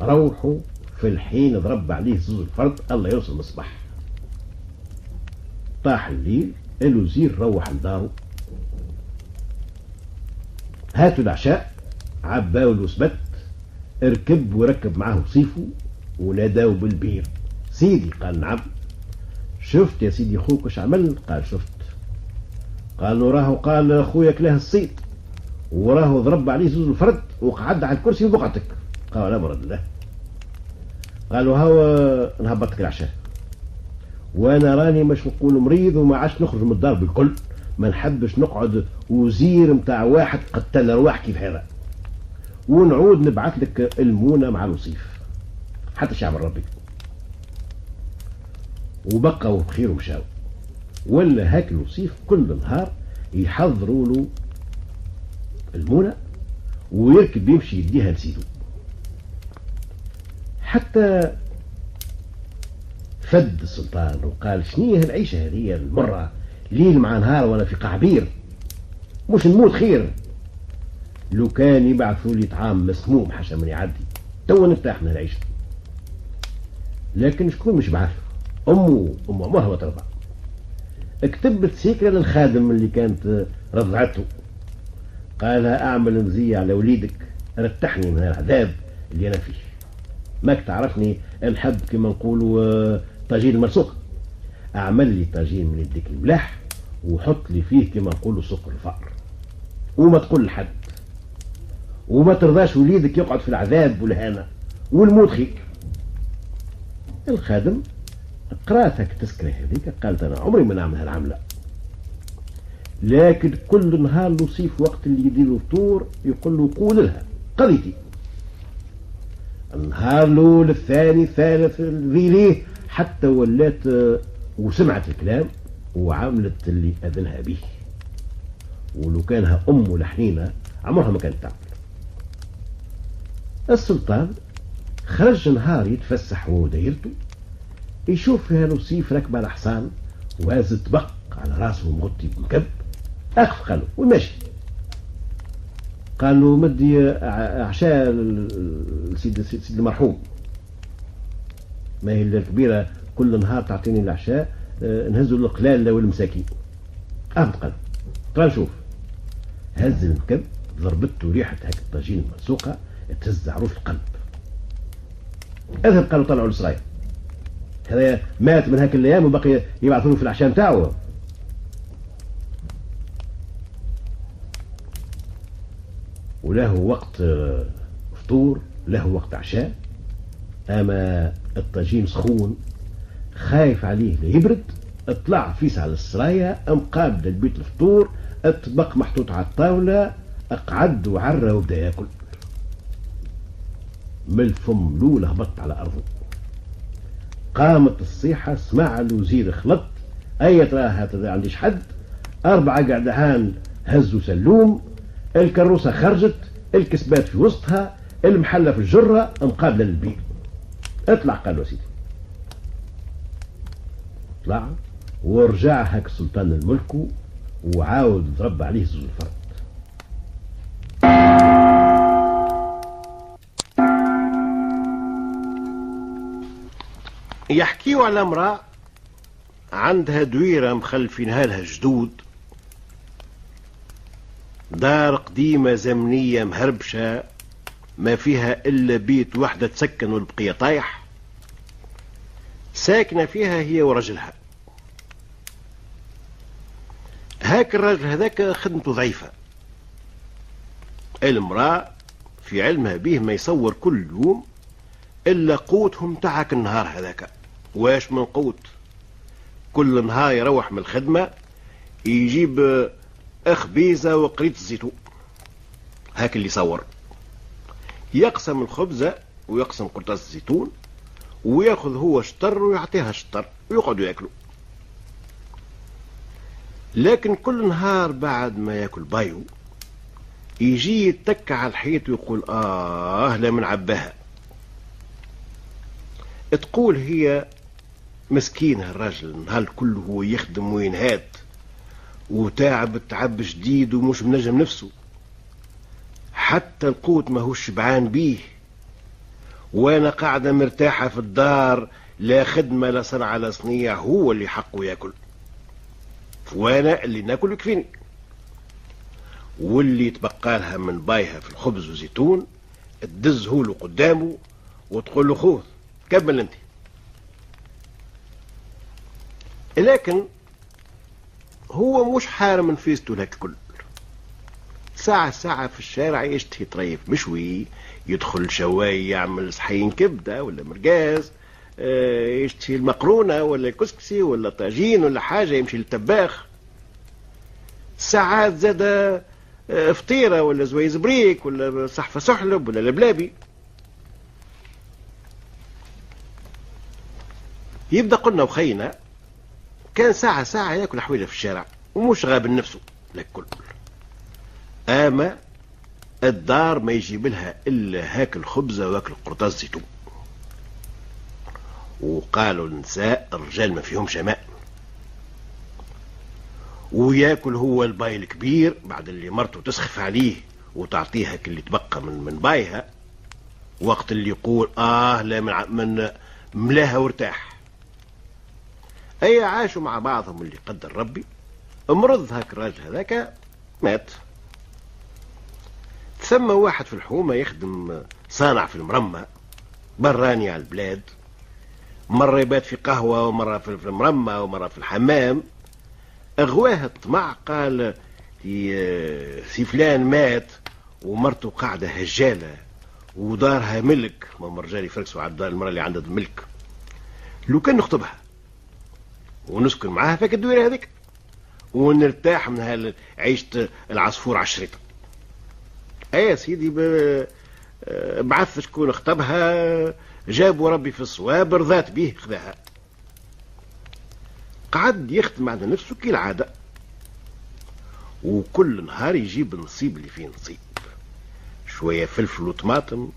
روحوا في الحين ضرب عليه زوز الفرد، الله يوصل مصباح. طاح الليل، الوزير روح لداره، هاتوا العشاء، عباو الوسبت، اركب وركب معاه صيفه وناداو بالبير. سيدي قال نعم. شفت يا سيدي خوك اش عمل؟ قال شفت. قال له راهو، قال خويك له الصيت وراه ضرب عليه زوز الفرد وقعد على الكرسي وبقعتك. قال لا مرد الله. قالوا هو نهبطك العشاء، وانا راني مش نقول مريض وما عادش نخرج من الدار بالكل، ما نحبش نقعد وزير متاع واحد قتل ارواح كيف هذا، ونعود نبعث لك المونه مع الوصيف حتى شعب ربي. وبقوا بخير ومشاو. ولا هاك الوصيف كل نهار يحضروا له المونه ويركب يمشي يديها لسيدو، حتى فد السلطان وقال شنية العيشة هذه المرة، ليل مع نهار وانا في قعبير، مش نموت خير. لو كان يبعثوا لي طعام مسموم حاشا من يعدي تو نرتاح من العيشة. لكن شكون مش بعث؟ امه عمرها ترضع. اكتبت سيكرة للخادم اللي كانت رضعته، قالها اعمل مزية على وليدك رتحني من العذاب اللي انا فيه. ماك تعرفني نحب كما نقولوا طاجين المرسوق، اعمل لي طاجين من يديك الملاح وحط لي فيه كما نقولوا سكر الفأر، وما تقول لحد، وما ترضاش وليدك يقعد في العذاب والهانة والموت خيك. الخادم قرات هيك التذكرة هذيك، قالت انا عمري ما نعمل هالعملة. لكن كل نهار لوصيف وقت اللي يديروا الفطور يقول له قول لها قضيتي. النهار الاول الثاني الثالث ذيليه حتى ولات وسمعت الكلام وعملت اللي اذنها به. ولو كانها ام لحنينه عمرها ما كانت تعمل. السلطان خرج نهار يتفسح هو ودايرته، يشوف فيها الوصيف راكبه على حصان وهاز طبق على راسه مغطي بمكب، اخف قالوا وماشي. قال له مدي عشاء سيد المرحوم، ما هي الكبيرة كل نهار تعطيني العشاء نهزوا القلال والمساكين. قال شوف، هز المكب ضربته ريحة هيك الطاجين المرسوقة تهز عروس القلب. اذهب قالوا طلعوا السرايا، هذا مات من هاك الايام وبقي يبعثونه في العشاء نتاعو. وله وقت فطور، له وقت عشاء. اما الطاجين سخون، خايف عليه لا يبرد، اطلع فيس على السرايا، مقابل البيت الفطور، الطبق محطوط على الطاولة، اقعد وعرى وبدا ياكل. من الفم الاولى هبط على ارضه. قامت الصيحة، سمع الوزير خلط، اي ترى هذا عنديش حد. 4 قعدهان هزوا سلوم، الكروسة خرجت، الكسبات في وسطها، المحلة في الجرة مقابلة للبير. اطلع قال له سيدي. طلع ورجع هاك سلطان الملك، وعاود ضرب عليه زوج الفرد. يحكيوا على امرأة عندها دويرة مخلفينها لها جدود، دار قديمة زمنية مهربشة ما فيها إلا بيت وحدة تسكن والبقية طايح، ساكنة فيها هي ورجلها. هاك الرجل هذاك خدمته ضعيفة. المرأة في علمها به ما يصور كل يوم إلا قوتهم تاعك النهار هذاك. واش من قوت؟ كل نهار يروح من الخدمة يجيب أخبيزة وقريط الزيتون، هاك اللي يصور. يقسم الخبزة ويقسم قرطاس الزيتون، وياخذ هو شطر ويعطيها شطر ويقعدوا ياكلوا. لكن كل نهار بعد ما ياكل بايو يجي يتك على الحيط ويقول لا من عباها. تقول هي مسكينة الراجل النهار كله هو يخدم وينهاد وتعب تعب جديد ومش منجم نفسه، حتى القوت ما هو شبعان بيه، وانا قاعدة مرتاحة في الدار، لا خدمة لا صنعة لا صنيع، هو اللي حقه ياكل وانا اللي ناكل يكفيني. واللي يتبقى لها من بايها في الخبز والزيتون تدزه له قدامه وتقول له خوذ كمل انت. لكن هو مش حارم من فيزته لك كل ساعة في الشارع يشتهي طريف مشوي، يدخل شواي يعمل صحين كبدة ولا مرقاز، يشتهي المقرونة ولا الكسكسي ولا طاجين ولا حاجة، يمشي للطباخ. ساعات زاد فطيرة ولا زويز بريك ولا صحفة سحلب ولا لبلابي. يبدأ قلنا وخينا كان ساعة ياكل حويلة في الشارع ومش غاب نفسه لكل. اما الدار ما يجيب لها الا هاك الخبزة واكل قرطاس زيتون. وقالوا النساء الرجال ما فيهم شماء، وياكل هو الباي الكبير بعد اللي مرته تسخف عليه وتعطيها كل اللي تبقى من بايها، وقت اللي يقول لا من ملاها وارتاح. اي عاشوا مع بعضهم اللي قدر ربي. مرض هاك الراجل هذاك مات. ثم واحد في الحومة يخدم صانع في المرمى براني على البلاد، مرة يبات في قهوة ومرة في المرمى ومرة في الحمام. اغواه الطمع، قال سي فلان مات ومرته قاعدة هجالة ودارها ملك، ما رجال يفركسوا على الدار المرة اللي عندها الملك، لو كان نخطبها ونسكن معاها فيك الدويرة هذيك ونرتاح من عيشة العصفور على الشريطة. يا سيدي بعث شكون خطبها، جابوا ربي في الصواب، رضات به خذاها. قعد يخدم على نفسه كالعادة، وكل نهار يجيب النصيب اللي فيه نصيب، شوية فلفل وطماطم،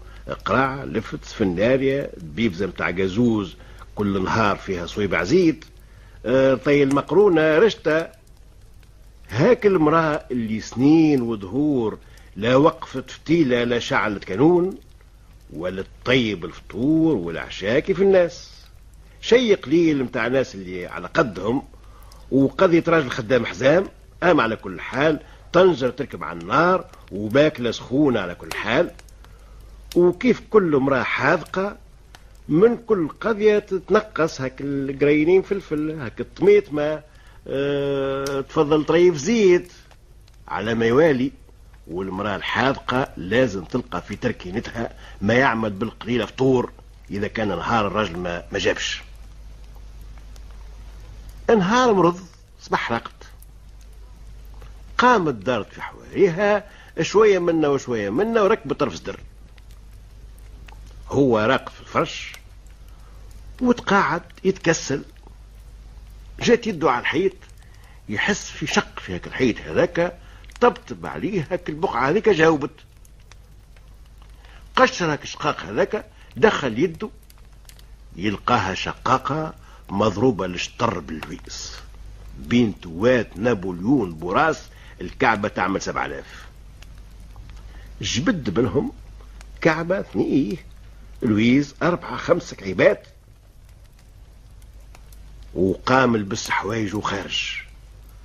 قراع، لفت، سفندارية، بيبزة متاع جازوز كل نهار فيها صويبع زيت، طي المقرونة، رشتة. هاك المرأة اللي سنين ودهور لا وقفت فتيلة لا شعلت كانون ولا تطيب الفطور ولا عشاء كيف الناس، شيء قليل متاع ناس اللي على قدهم وقضية راجل خدام حزام. أما على كل حال طنجر تركب على النار وباكلة سخونة على كل حال. وكيف كل امرأة حاذقة من كل قضية تتنقص هاك القرينين فلفل، هاك الطميطمة، تفضل طريف زيت على ما يوالي، والمرأة الحاذقة لازم تلقى في تركينتها ما يعمل بالقليلة فطور إذا كان نهار الرجل ما جابش. نهار مرض صبح رقد، قامت دارت في حواريها شوية منا وشوية منا وركبت طرف صدر. هو راقد في الفرش وتقاعد يتكسل، جات يده على الحيط يحس في شق في هاك الحيط هذاك، طبطب عليه هاك البقعة هذيك جاوبت. قشر هاك الشقاق هذاك، دخل يده يلقاها شقاقة مضروبة للشطر باللويس بين توات نابليون براس الكعبة تعمل 7000. جبد منهم كعبة 2 لويز 4 5 كعيبات، وقام لبس حوايجه وخارج.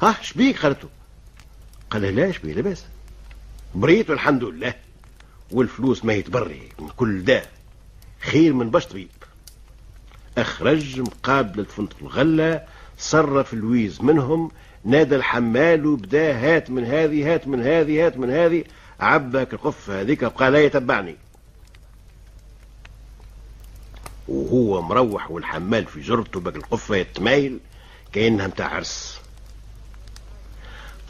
ها شبيك قالته؟ قال لا شبيه لاباس، بريت والحمد لله، والفلوس ما يتبري من كل ده، خير من باش طبيب. اخرج مقابلة فندق الغلة، صرف لويز منهم، نادى الحمال وبدا هات من هذه هات من هذه هات من هذه، عباك القفة هذيك وقال لا يتبعني. وهو مروح والحمال في جرته باك القفة يتمايل كأنها متاع عرس.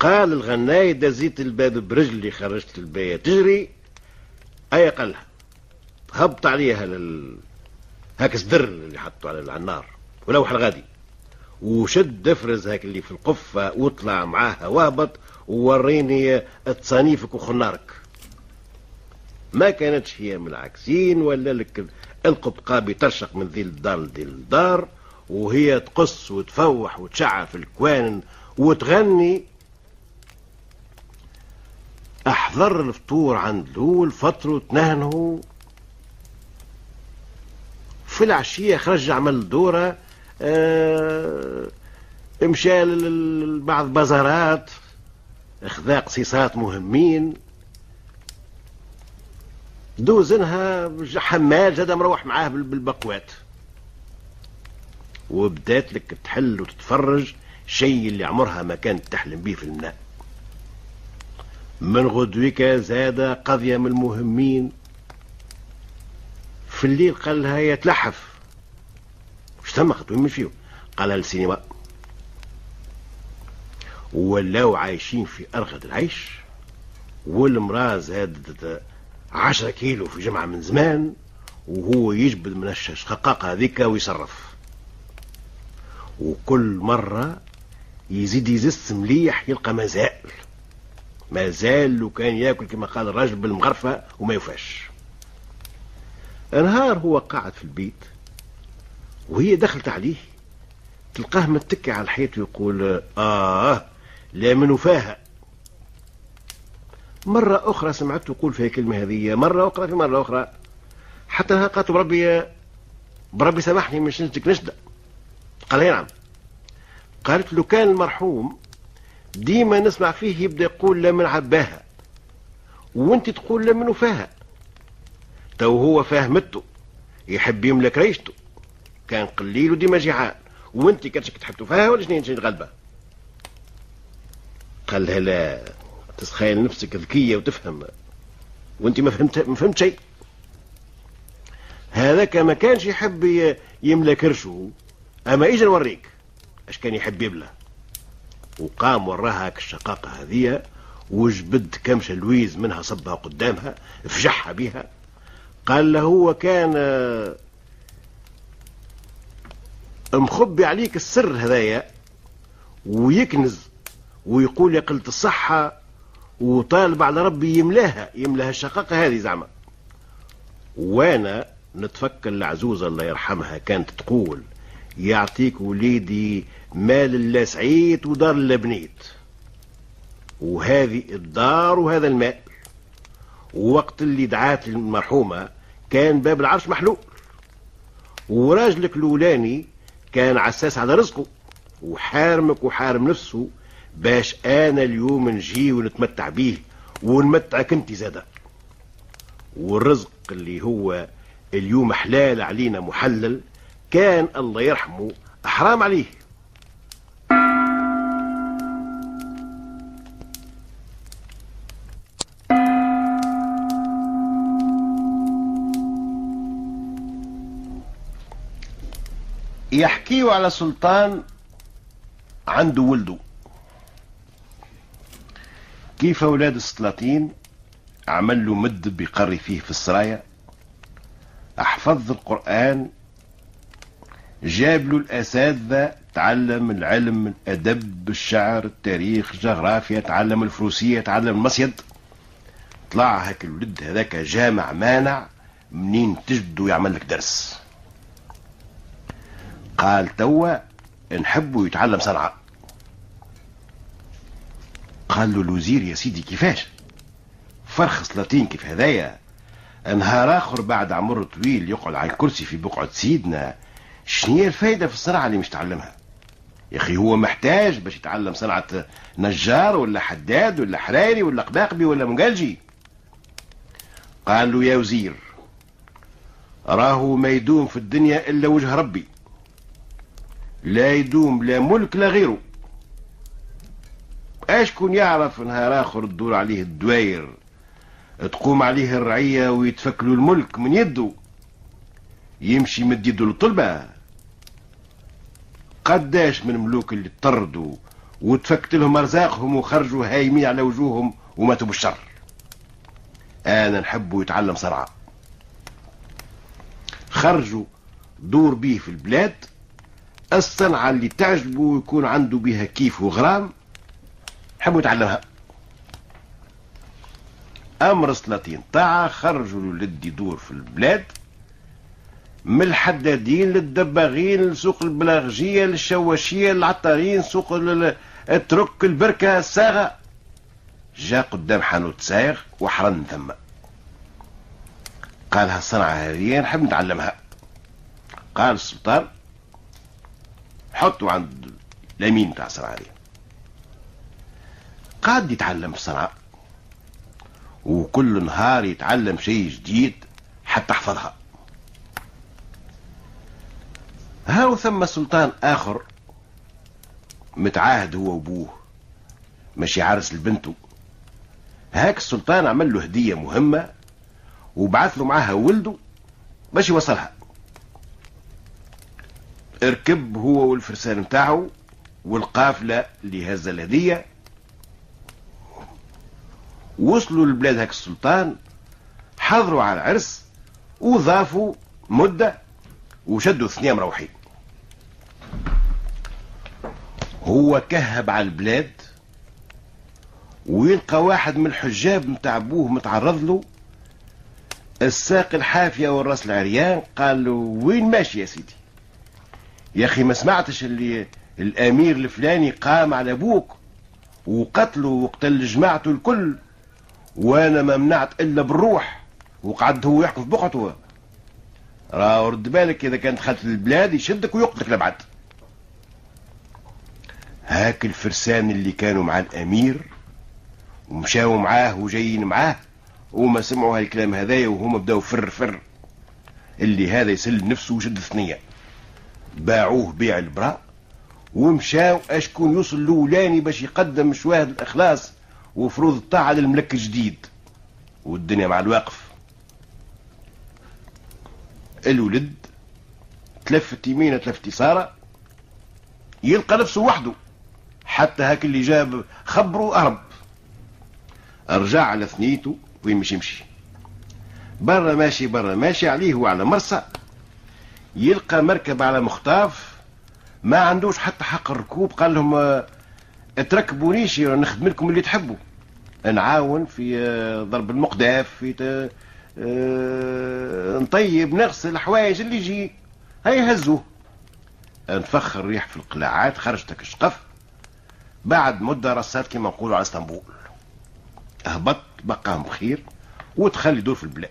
قال الغناي دزيت الباب برجلي، خرجت الباية تجري، اي قالها هبط عليها هاك الصدر اللي حطوا على النار ولوح الغادي، وشد دفرز هاك اللي في القفة وطلع معاها وهبط ووريني تصانيفك وخنارك. ما كانتش هي من العكسين، ولا لك القبقابي ترشق من ذي الدار لذي الدار، وهي تقص وتفوح وتشعر في الكوان وتغني. احضر الفطور عند لول، فطروا تنهنوا. في العشية خرج عمل دورة، مشى لبعض بازارات، اخذا قصيصات مهمين، دوزنها حمال زاد مروح معاه بالبقوات. وبدات لك تحل وتتفرج شيء اللي عمرها ما كانت تحلم به في الماء. من غدوك زاد قضية من المهمين. في الليل قال لها يتلحف، وش تمخت وين مشيو؟ قال لها السينما. ولاو عايشين في أرغد العيش، والمراه زادت 10 كيلو في جمعة من زمان، وهو يجبد من الشقاقة هذيك ويصرف. وكل مرة يزيد يزس مليح يلقى مازال لو كان ياكل كما قال الراجل بالمغرفة وما يوفاش. نهار هو قاعد في البيت وهي دخلت عليه، تلقاه متكي على الحيط ويقول لا من وفاها. مرة أخرى سمعته يقول فيها الكلمة هذه، مرة أخرى في مرة أخرى، حتى قالت بربي سامحني مش نجدك نشدة. قال نعم. قالت له كان المرحوم ديما نسمع فيه يبدأ يقول لا من عباها، وانت تقول لا من وفاها. تو هو فاهمته يحب يملك ريشته، كان قليل وديما جيعان، وانت كاتشك تحب تفاها ولا شنين غلبة؟ قال لها لا، تتخيل نفسك ذكية وتفهم، وانت ما فهمت شيء. هذاك ما كانش يحب يملك رشه، اما اجا نوريك اش كان يحب يبلى. وقام وراها الشقاقة هذه، وجبد كمشة لويز منها صبها قدامها فجحها بها. قال له هو كان مخبي عليك السر هذايا ويكنز ويقول يا قلت الصحة، وطالب على ربي يملاها الشقاقة هذه زعما. وانا نتفكر العزوزة الله يرحمها كانت تقول يعطيك وليدي مال الله سعيد ودار الله بنيت، وهذه الدار وهذا المال. ووقت اللي دعات المرحومة كان باب العرش محلول، وراجلك الأولاني كان عساس على رزقه وحارمك وحارم نفسه، باش أنا اليوم نجي ونتمتع بيه ونمتعك انت زادا. والرزق اللي هو اليوم حلال علينا محلل، كان الله يرحمه حرام عليه. يحكيوا على سلطان عنده ولده، كيف أولاد السلاطين عمل له مد بيقري فيه في السرايا، أحفظ القرآن، جاب له الأساتذة، تعلم العلم، الأدب، الشعر، التاريخ، الجغرافيا، تعلم الفروسية، تعلم المصيد. طلع هاك الولد هذاك جامع مانع، منين تجده يعمل لك درس. قال توا نحبه يتعلم صنعة. قال له الوزير يا سيدي كيفاش؟ فرخ سلاطين كيف هذايا نهار اخر بعد عمر طويل يقعد على الكرسي في بقعة سيدنا، شنية الفايدة في الصنعة اللي مش تعلمها؟ يا اخي هو محتاج باش يتعلم صنعة نجار ولا حداد ولا حراري ولا قباقبي ولا مقالجي. قال له يا وزير راهو ما يدوم في الدنيا الا وجه ربي، لا يدوم لا ملك لا غيره. اشكون يعرف نهار اخر تدور عليه الدواير، تقوم عليه الرعية ويتفكلوا الملك من يده، يمشي مد يده للطلبة. قداش من ملوك اللي طردوا وتفكت لهم ارزاقهم وخرجوا هايمين على وجوههم وماتوا بالشر. انا نحبه يتعلم صنعة. خرجوا دور بيه في البلاد، الصنعة اللي تعجبه ويكون عنده بها كيف وغرام حبوا يتعلمها. امر سلاطين طاعة، خرجوا الولد يدور في البلاد، من الحدادين للدباغين لسوق البلاغجية للشواشية للعطارين، سوق الترك البركة الساغة. جاء قدام حانوت سايغ وحرن ثم، قال هالصنعة هذه نحب نتعلمها. قال السلطان حطوا عند اليمين تاع الصنعة هذه. قعد يتعلم الصنعة وكل نهار يتعلم شيء جديد حتى حفظها. هاو ثم سلطان آخر متعاهد هو وابوه ماشي عرس لبنته. هاك السلطان عمل له هدية مهمة وبعث له معاها ولده باش يوصلها. اركب هو والفرسان متاعه والقافلة اللي هز الهدية، وصلوا لبلاد هاك السلطان، حضروا على العرس وضافوا مدة وشدوا ثنية مروحين. هو كهب على البلاد ويلقى واحد من الحجاب متاع ابوه متعرض له، الساق الحافية والراس العريان. قال له وين ماشي يا سيدي؟ يا اخي ما سمعتش اللي الامير الفلاني قام على ابوك وقتله وقتل جماعته الكل، وانا ما منعت الا بالروح، وقعد هو يحكم في بقعته. راه رد بالك اذا كان دخلت البلاد يشدك ويقتلك لبعد. هاك الفرسان اللي كانوا مع الامير ومشاو معاه وجايين معاه وما سمعوا هالكلام هذايا وهم بداوا فر اللي هذا يسلم نفسه وشد ثنية، باعوه بيع البراء ومشاو اشكون يوصل الاولاني باش يقدم شواهد الاخلاص وفروض الطاعة للملك الجديد. والدنيا مع الواقف. الولد تلفت يمين تلفت يسارة يلقى نفسه وحده، حتى هاك اللي جاب خبره أهرب. رجع على ثنيته وين مش يمشي، برا ماشي عليه وعلى مرسى، يلقى مركب على مخطاف ما عندوش حتى حق الركوب. قال لهم اتركبونيش نخدم لكم اللي تحبوا، نعاون في ضرب المقداف، في نطيب نغسل الحوايج اللي يجي. هاي هزوه، نفخر الريح في القلاعات، خرجتك الشقف. بعد مدة رصات كما نقولوا على اسطنبول، اهبط بقاهم بخير ودخل يدور في البلاد،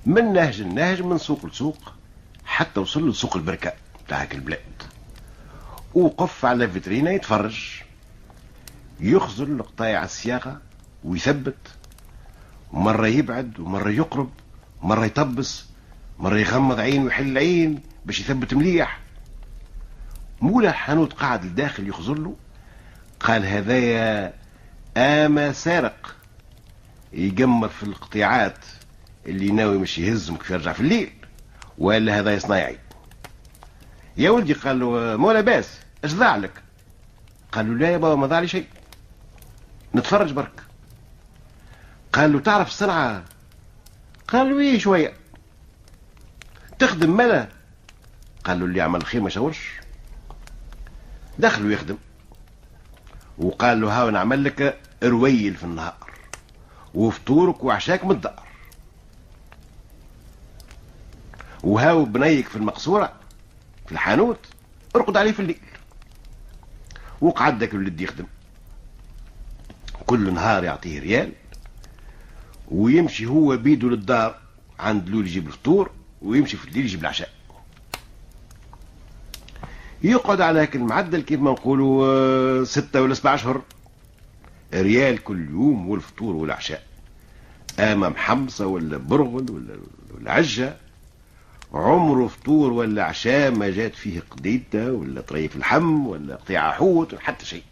من نهج لنهج، من سوق لسوق، حتى وصل لسوق البركة بتاع هاك البلاد. وقف على فيترينا يتفرج، يخزل القطايع السياقة ويثبت، مرة يبعد ومرة يقرب، مرة يطبس، مرة يغمض عين ويحل العين باش يثبت مليح. مولا حانوت قاعد لداخل يخزل له، قال هذايا آما سارق يقمر في القطيعات اللي ناوي مش يهزهم كيف يرجع في الليل، ولا هذا صنايعي. يا ولدي قال له مو لاباس، اش ضاع لك؟ قال له لا يا بابا ما ضاع لي شيء، نتفرج برك. قال له تعرف الصنعة؟ قال له ايه شوية. تخدم ملا؟ قال له اللي يعمل الخير ما يشاورش. دخلوا يخدم، وقال له هاو نعمل لك رويل في النهار وفطورك وعشاك من الدار، وهاو بنيك في المقصورة في الحانوت ارقد عليه في الليل. وقعدك الولد يخدم كل نهار يعطيه ريال، ويمشي هو بيدو للدار عند لول يجيب الفطور، ويمشي في الليل يجيب العشاء. يقعد على هاك المعدل كيف ما نقولوا 6 ولا 7 أشهر، ريال كل يوم والفطور والعشاء. اما محمصة ولا برغل ولا عجة، عمره فطور ولا عشاء ما جات فيه قديدة ولا طريف الحم ولا قطيعة حوت ولا حتى شيء.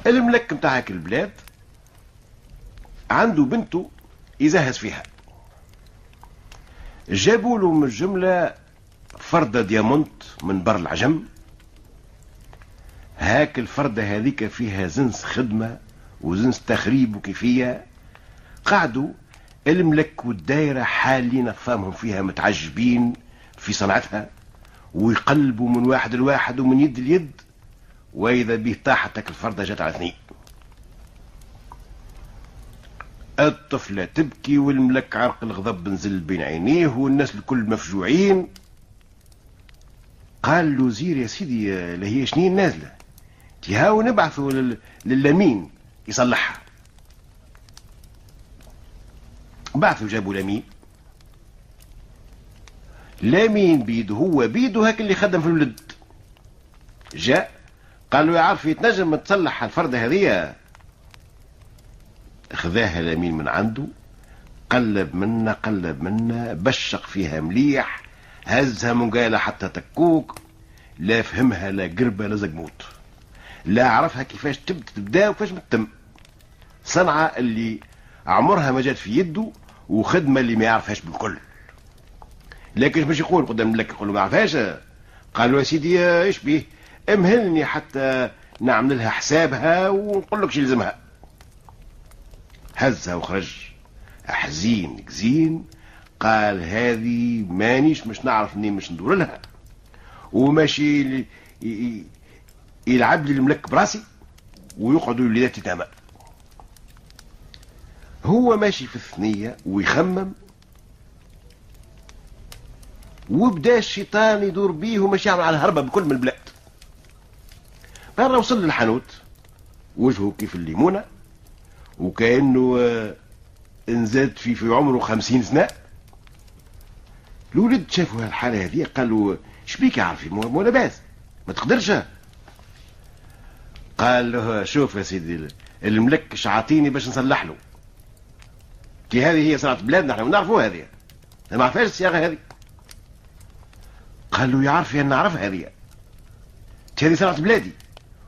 الملك متاع هاك البلاد عنده بنته يزهز فيها، جابوا له من الجملة فردة ديامونت من بر العجم. هاك الفردة هذيك فيها زنس خدمة وزنس تخريب وكيفية. قعدوا الملك والدايرة حالين فامهم فيها متعجبين في صنعتها، ويقلبوا من واحد لواحد ومن يد ليد، وإذا به طاحتك الفردة جات على 2. الطفلة تبكي والملك عرق الغضب نزل بين عينيه والناس الكل مفجوعين. قال له زير يا سيدي لهي شنين نازلة؟ تهاو نبعثوا للامين يصلحها. بعثوا جابوا لامين. لامين بيده هو بيده هاك اللي خدم في الولد. جاء قال له يا عارف تنجم تصلح الفردة هذه؟ خذاها لامين من عنده، قلب منا بشق فيها مليح، هزها من قالة حتى تكوك، لا فهمها لا قربة لا زقموت، لا عرفها كيفاش تبدا وكيفاش بتتم. صنعة اللي عمرها ما جات في يده، وخدمة اللي ما يعرفهاش بالكل. لكن مش يقول قدام الملك يقول له ما عرفهاش. قال له يا سيدي ايش بيه، امهلني حتى نعمل لها حسابها ونقول لك شو يلزمها. هزها وخرج حزين كزين. قال هذه مانيش مش نعرف منين مش ندور لها، وماشي يلعب لي الملك براسي ويقعدوا الولادات تتامى. هو ماشي في الثنية ويخمم، وبدا الشيطان يدور بيه وماشي يعمل على الهربة بكل من البلاد. مرة وصل للحانوت وجهه كيف الليمونة، وكأنه انزاد في عمره 50 سنة. الولد شافوا هالحالة هذه قالوا شبيك يا عارفي مو لاباس ما تقدرش. قال له شوف يا سيدي الملك شعاطيني باش نصلح له، كي هذه هي صنعة بلادنا احنا نعرفوها هذه، ما عرفهاش الصياغة هذه. قال له يا عارفي انا نعرفها هذه صنعة بلادي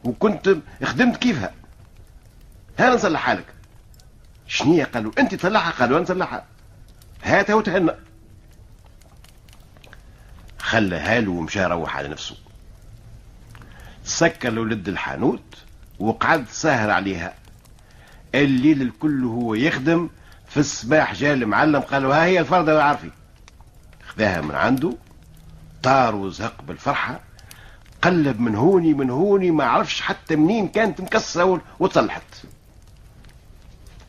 وكنت خدمت كيفها، هانا نصلحها لك. شنية؟ قالوا انت تصلحها؟ قالوا انا نصلحها، هاتها وتهنى. خلها له ومشى روح على نفسه. سكر لولد الحانوت وقعد ساهر عليها الليل الكل هو يخدم. في الصباح جاء المعلم قال له ها هي الفردة يا عارفي. خذاها من عنده طار وزهق بالفرحة، قلب من هوني ما عرفش حتى منين كانت مكسرة وتصلحت.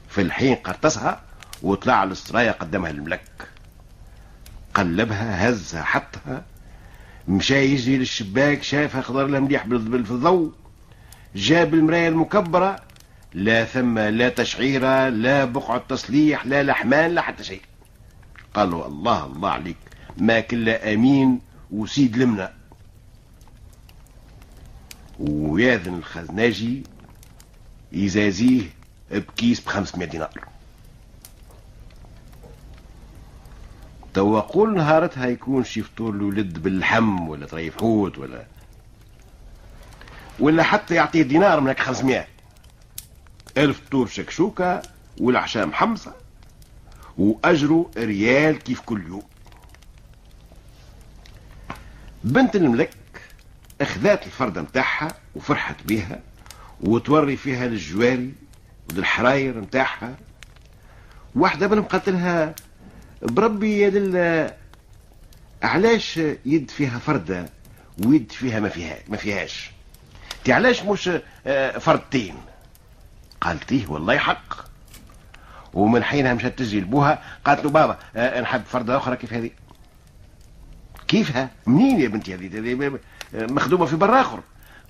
في الحين قرطسها وطلع على السرايا قدمها للملك، قلبها هزها حطها، مشى يجري للشباك شافها خضر لها مليح بالضوء، جاب المراية المكبرة لا ثم لا تشعيرة لا بقعة تصليح لا لحمان لا حتى شيء. قال له الله الله عليك ما كلا أمين وسيد لمنا. وياذن الخزناجي يزازيه بكيس ب500 دينار. توا قول نهارتها يكون شي فطور الولد باللحم ولا طريف حوت ولا حتى يعطيه دينار من هيك 500. الفطور شكشوكة والعشاء محمصة، وأجره ريال كيف كل يوم. بنت الملك اخذات الفردة متاعها وفرحت بيها وتوري فيها للجواري وللحراير متاعها. واحدة منهم قالت لها بربي يا لله علاش يد فيها فردة ويد فيها ما فيهاش، انت علاش مش فردتين؟ قالت ايه والله حق. ومن حينها مشات تجري لبوها قالت له بابا نحب فردة اخرى كيف هذه. كيفها؟ منين يا بنتي هذه مخدومة في بر اخر.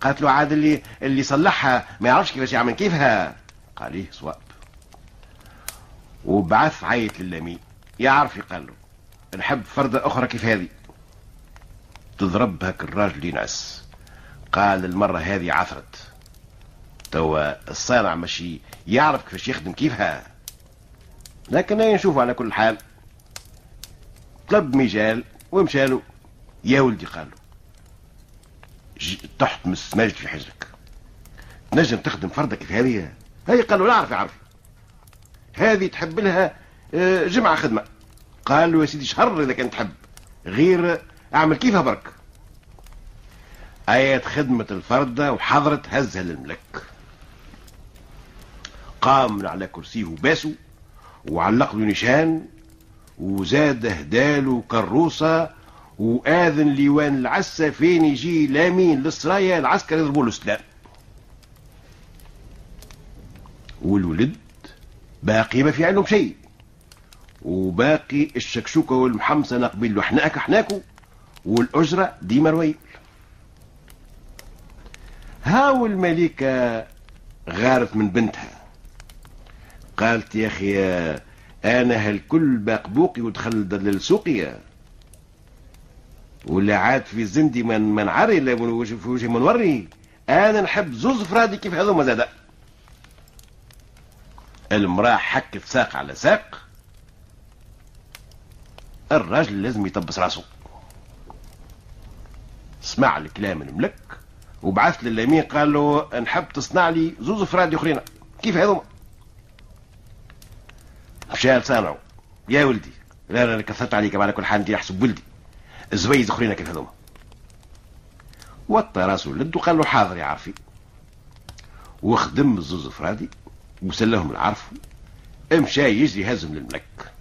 قالت له عاد اللي صلحها ما يعرفش كيفاش يعمل كيفها. قال ايه صواب. وبعث عيط للامين يعرف، قال له نحب فردة اخرى كيف هذه. تضرب هك الراجل ينعس. قال المرة هذه عثرت، توا الصانع ماشي يعرف كيفاش يخدم كيفها. لكن نشوفوا على كل حال. طلب مجال ومشالو. يا ولدي قال له تحت من السماجد في حجرك، تنجم تخدم فردة كيف هذه؟ هي قال له لا اعرف يعرف، هذه تحب لها جمعة خدمة. قال له يا سيدي شهر اذا كان تحب، غير اعمل كيفها برك. ايات خدمة الفردة وحضرت هزها للملك. قام من على كرسيه وباسه وعلق له نشان وزاد هداله كروسة وآذن ليوان العسة فين يجي لامين للسرايا العسكر يضربوا له سلام. والولد باقي ما في عندهم شيء، وباقي الشكشوكة والمحمصة نقبل له حناكو والأجرة ديما رويل. هاو الملكة غارت من بنتها، قالت يا أخي أنا هالكل باقبوقي ودخل دلل سوقيا ولا عاد في زندي من عري لا في وجه منوري. أنا نحب زوز فرادي كيف هذوما زادا. المرأة حكت ساق على ساق. الراجل لازم يطبس راسه. سمع الكلام الملك وبعث للامين قال له نحب تصنع لي زوز فرادي اخرين كيف هذوما. مشى لصانعه يا ولدي لا لا كثرت عليك على كل حال انت احسب ولدي الزويز اخرين كيف هذوما. وطى راسه لد وقال له حاضر يا عارفي. وخدم الزوز فرادي وسلهم العرف. مشى يجري هزم للملك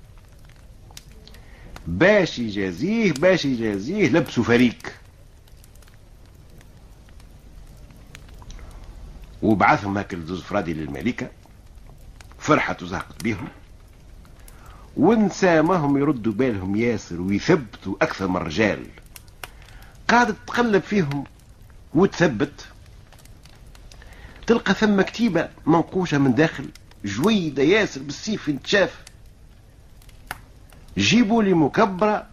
باش يجازيه لبسوا فريق وبعثهم هاك الزوز فرادي للملكة. فرحت وزهقت بيهم ونسامهم يردوا بالهم ياسر ويثبتوا أكثر من رجال. قاعدة تقلب فيهم وتثبت تلقى ثم كتيبة منقوشة من داخل جويدة ياسر بالسيف انتشاف. جيبوا لي مكبرة،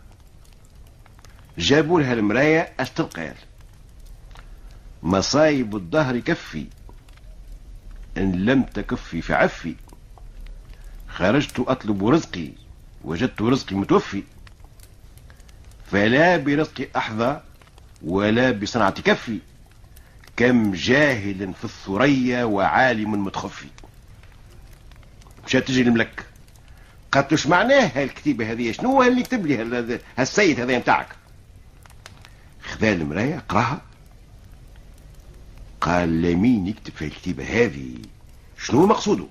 جابوا لها المراية اش تلقى مصايب الظهر كفي ان لم تكفي فعفي. خرجت اطلب رزقي وجدت رزقي متوفي. فلا برزقي احظى ولا بصنعة كفي. كم جاهل في الثريا وعالم متخفي. مشات تجي الملك قالت له ايش معناه هالكتيبة هذه؟ شنو هو اللي كتب لي هالسيد هذا متاعك؟ خذا المراية قراها. قال لمين يكتب في الكتيبة هذه؟ شنو مقصوده؟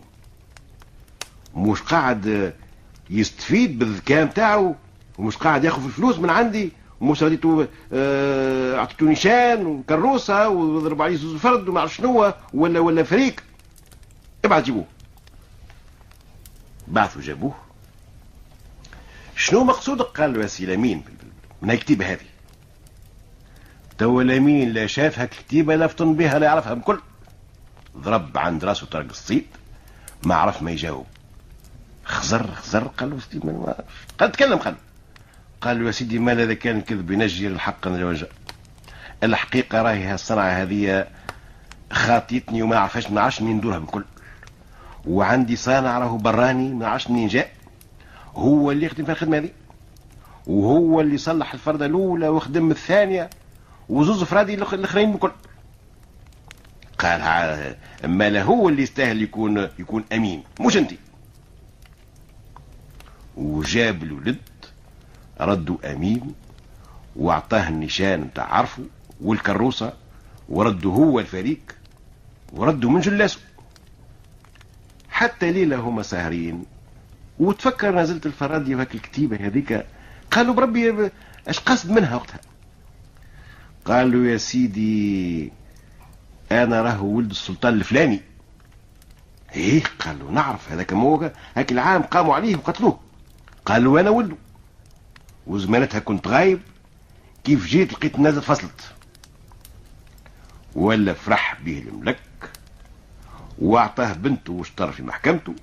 مش قاعد يستفيد بالذكاء متاعه ومش قاعد ياخذ الفلوس من عندي ومش رديته اعطيته نشان وكروسه وضرب عليه زوز فرد وما عرف شنو ولا فريق. ابعث جيبوه. بعثوا جابوه. شنو مقصودك؟ قال له يا سي لامين من هالكتيبه هذه. توا لامين لا شاف هاك الكتيبه لا فطن بها لا يعرفها بكل. ضرب عند راسه طرق الصيد ما عرف ما يجاوب. خزر قال له سيدي ما قال تكلم. قال له يا سيدي ما اذا كان الكذب ينجي الحق من الوجه. الحقيقه راهي هالصنعه هذه خاطيتني وما عرفش ما عرفش منين ندورها بكل. وعندي صانع راهو براني ما عرفش منين جاء، هو اللي يخدم في الخدمه هذه وهو اللي صلح الفرده الاولى وخدم الثانيه وزوز فرادي الاخرين بكل. قال اما لا هو اللي يستاهل يكون امين مش انت. وجاب الولد، ردوا امين واعطاه النشان نتاع عرفه والكروسه، وردوا هو الفريق وردوا من جلاسه. حتى ليله هما ساهرين، وتفكر نزلت الفرادي وهاك الكتيبه هذيك، قالوا بربي اش قصد منها وقتها؟ قالوا يا سيدي انا راهو ولد السلطان الفلاني. ايه؟ قالوا نعرف هذاك موقع هاك العام قاموا عليه وقتلوه. قالوا انا ولده، وزمانتها كنت غايب، كيف جيت لقيت نازل فصلت. ولا فرح به الملك واعطاه بنته واشترى في محكمته،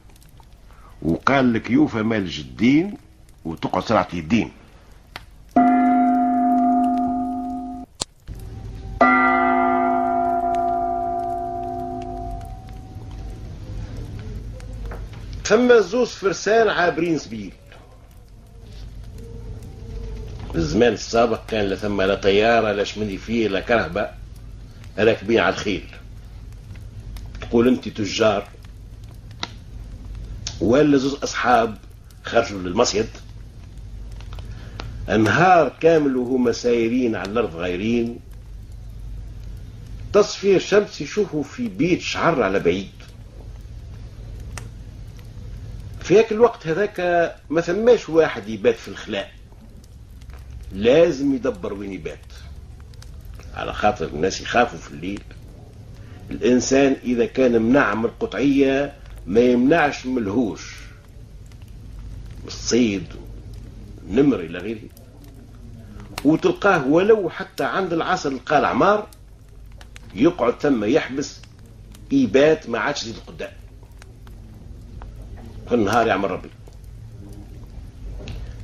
وقال لك يوفى مال الجدين وتقعد سرعة الدين. ثم زوز فرسان عابرين سبيل. في الزمان السابق كان لا ثم لا طيارة لا شمني فيه لا كرهبة، راكبين على الخيل. تقول انت تجار ولا زوز اصحاب خرجوا للمصيد، انهار كامل وهما سايرين على الارض غايرين، تصفير الشمس يشوفوا في بيت شعر على بعيد. في هاك الوقت هذاك ما ثماش واحد يبات في الخلاء، لازم يدبر وين يبات، على خاطر الناس يخافوا في الليل. الانسان اذا كان منع من القطعية ما يمنعش من الهوش، الصيد نمر الى غيره. وتلقاه ولو حتى عند العصر القال عمار يقعد ثم يحبس يبات، ما عادش يزيد قدام، في النهار يعمل ربي.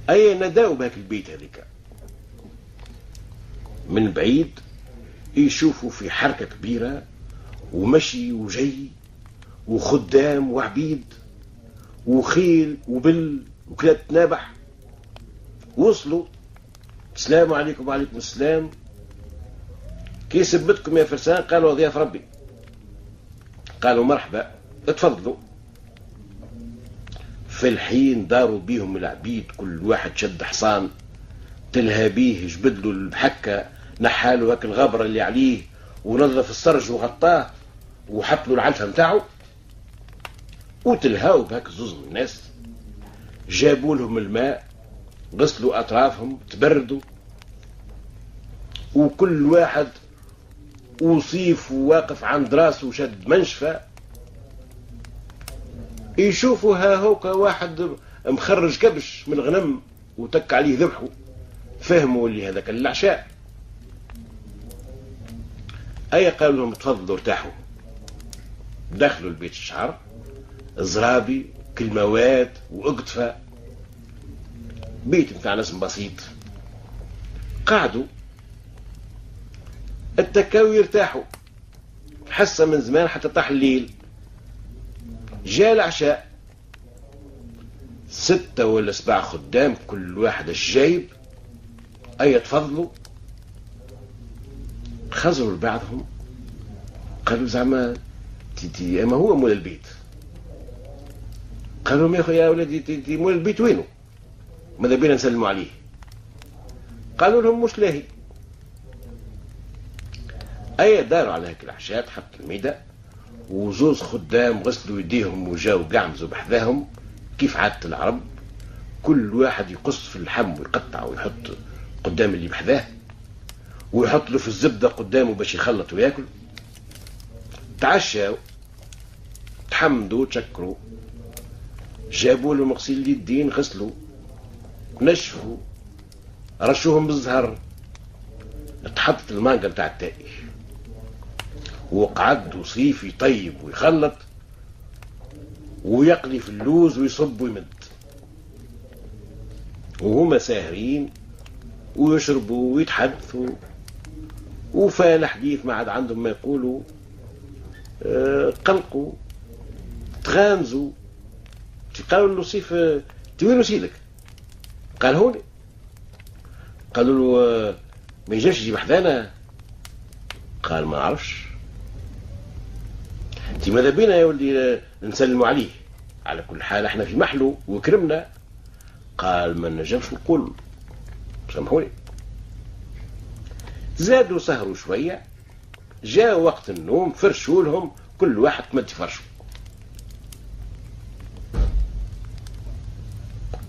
اي نداو بهاك البيت هذيك من بعيد، يشوفوا في حركة كبيرة ومشي وجي وخدام وعبيد وخيل وبل وكلاب تنابح. وصلوا، السلام عليكم. وعليكم السلام. كي سبتكم يا فرسان؟ قالوا ضياف ربي. قالوا مرحبا اتفضلوا. في الحين داروا بيهم العبيد، كل واحد شد حصان تلهى بيه، جبدلوا الحكة، نحالوا هاك الغبرة اللي عليه ونظف السرج وغطاه وحطلوا العلفة متاعه، وتلهاوا بهاك زوز من الناس. جابوا لهم الماء، غسلوا أطرافهم، تبردوا، وكل واحد وصيف واقف عند راسه وشد منشفة. يشوفوا ها هوكا واحد مخرج كبش من الغنم وتك عليه ذبحه، فهموا اللي هذاك العشاء. اي قالوا لهم تفضلوا ارتاحوا. دخلوا البيت الشعر، زرابي كلموات واقطفة، بيت متاع ناس بسيط. قعدوا اتكاو يرتاحوا، حسه من زمان حتى طاح الليل. جاء العشاء، 6 ولا 7 خدام كل واحد الجايب. اي تفضلوا. خزروا لبعضهم، قالوا زعما ما هو مول البيت. قالوا لهم يا ولدي مول البيت وينه؟ ماذا بينا نسلموا عليه؟ قالوا لهم مش لاهي. اي داروا على هيك العشاء، حط الميدة وزوز خدام غسلوا يديهم وجاو قعمزوا بحذاهم كيف عادة العرب. كل واحد يقص في اللحم ويقطع ويحط قدام اللي بحذاه، ويحط له في الزبدة قدامه باش يخلط وياكل. تعشاو، تحمدوا، تشكروا، جابوا له مغسيل اليدين، غسلوا، نشفوا، رشوهم بالزهر، اتحطت المانجا بتاع التائي، وقعد وصيف يطيب ويخلط ويقلي في اللوز ويصب ويمد، وهما ساهرين ويشربوا ويتحدثوا. وفال حديث ما عاد عندهم ما يقولوا، قلقوا، تغامزوا. قالوا له صيف وين سيدك؟ قال هوني. قالوا له ما يجيش يجي بحذانا؟ قال ما نعرفش. انت ماذا بينا يا ولدي نسلموا عليه؟ على كل حال احنا في محلو وكرمنا. قال ما نجمش نقول، سامحوني. زادوا سهروا شوية، جاء وقت النوم، فرشوا لهم كل واحد تمد فرشه.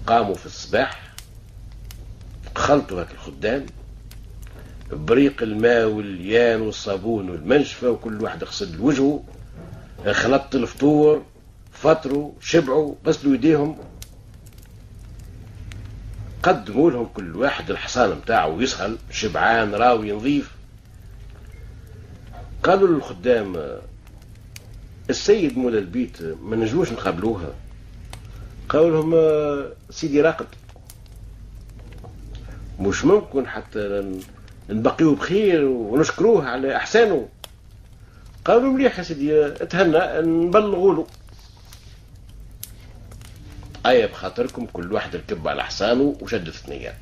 قاموا في الصباح، خلطوا هاك الخدام بريق الماء والليان والصابون والمنشفة، وكل واحد غسل وجهه، خلطت الفطور، فطروا شبعوا غسلوا يديهم، قدموا لهم كل واحد الحصان متاعه يسهل شبعان راوي نظيف. قالوا للخدام السيد مولا البيت ما نجموش نقابلوها. قالوا لهم سيدي راقد، مش ممكن حتى نبقيو بخير ونشكروه على احسانه. قالوا مليح يا سيدي اتهنى نبلغوا له. ايا بخاطركم كل واحد ركب على حصانه وشد ثنية.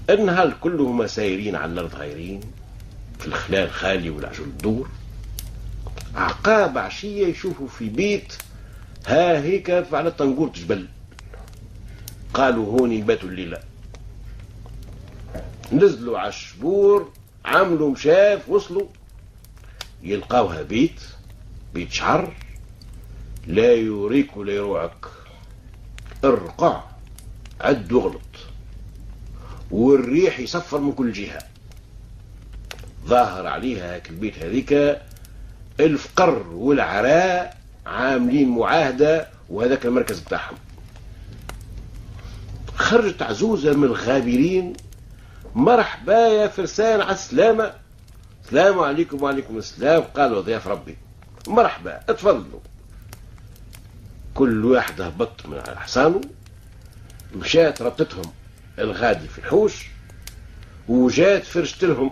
النهار كله هما سايرين على الارض غايرين في الخلال الخالي والعجل الدور. عقاب عشية يشوفوا في بيت ها هيك على طنقورة جبل. قالوا هوني يباتوا الليلة. نزلوا على الشبور، عملوا مشاف، وصلوا يلقاوها بيت شعر لا يوريك ولا يروعك، ارقع عد وغلط، والريح يصفر من كل جهة. ظاهر عليها هاك البيت هذيك الفقر والعراء عاملين معاهدة، وهذاك المركز بتاعهم. خرجت عزوزة من الغابرين، مرحبا يا فرسان على السلامة. السلام عليكم. وعليكم السلام. قالوا ضياف ربي مرحبا اتفضلوا. كل واحد هبط من على حصانه، مشات ربطتهم الغادي في الحوش، وجات فرشت لهم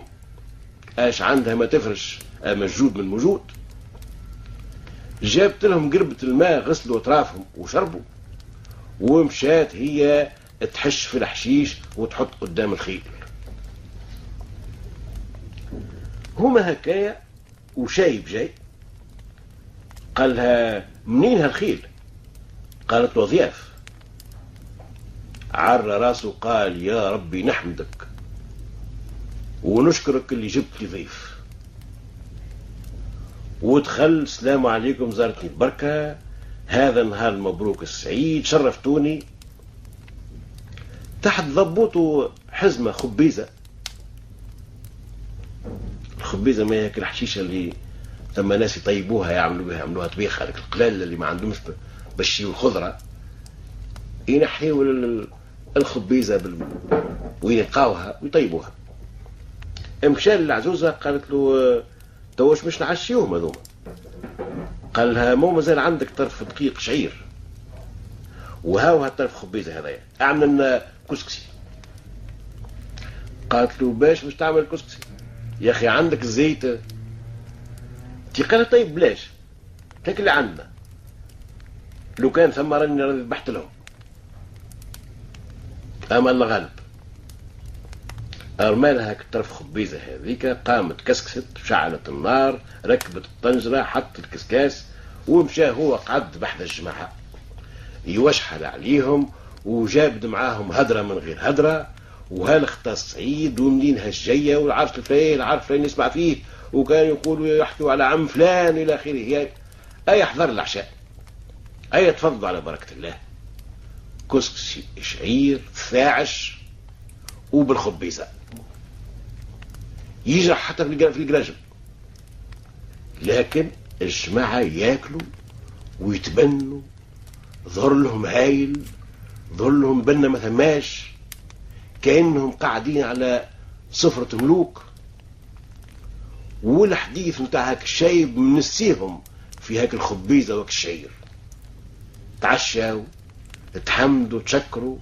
اش عندها ما تفرش، مجود من موجود. جابت لهم قربة الماء غسلوا اطرافهم وشربوا، ومشات هي تحش في الحشيش وتحط قدام الخيل. هما هكايا وشايب جاي. قالها منين هالخيل؟ قالت له ضياف. عر راسه قال يا ربي نحمدك ونشكرك اللي جبت لي ضيف. ودخل السلام عليكم زارتني البركة، هذا نهار المبروك السعيد، شرفتوني. تحت ضبوطه حزمة خبيزة. الخبيزة ما هيك الحشيشة اللي ثم ناس يطيبوها يعملوها طبيخة، لك القلال اللي ما عندهمش بشي والخضرة ينحيوا الخبيزة وين يلقاوها ويطيبوها. مشى للعزوزة قالت له توش مش نعشيوهم هذوما. قال لها مو مازال عندك طرف دقيق شعير، وهاو هالطرف خبيزة هذايا، اعمل لنا كسكسي. قالت له باش مش تعمل كسكسي يا اخي عندك الزيت؟ قال طيب بلاش هيك اللي عندنا، لو كان ثم راني ذبحت لهم. اما الله غالب. ارمالها هاك الطرف خبيزه هذيك، قامت كسكست، شعلت النار، ركبت الطنجره، حط الكسكاس، ومشى هو قعد بحذا الجماعه يوشحل عليهم، وجابد معاهم هدره من غير هدره، وهالخطا الصعيد ومنين هالجيه والعرس الفلاني العرس الفلاني نسمع فيه، وكان يقولوا يحكوا على عم فلان الى اخره. اي احضر العشاء، اي تفضلوا على بركه الله. كسكس شعير ثاعش وبالخبيزه يجرح حتى في القراجم. لكن الجماعه ياكلوا ويتبنوا، ظهر لهم هايل، ظهر لهم بنا ما ثماش، كأنهم قاعدين على سفرة ملوك. والحديث متاع هاك الشايب منسيهم في هاك الخبيزة وهاك الشعير. تعشاوا، تحمدوا، تشكروا،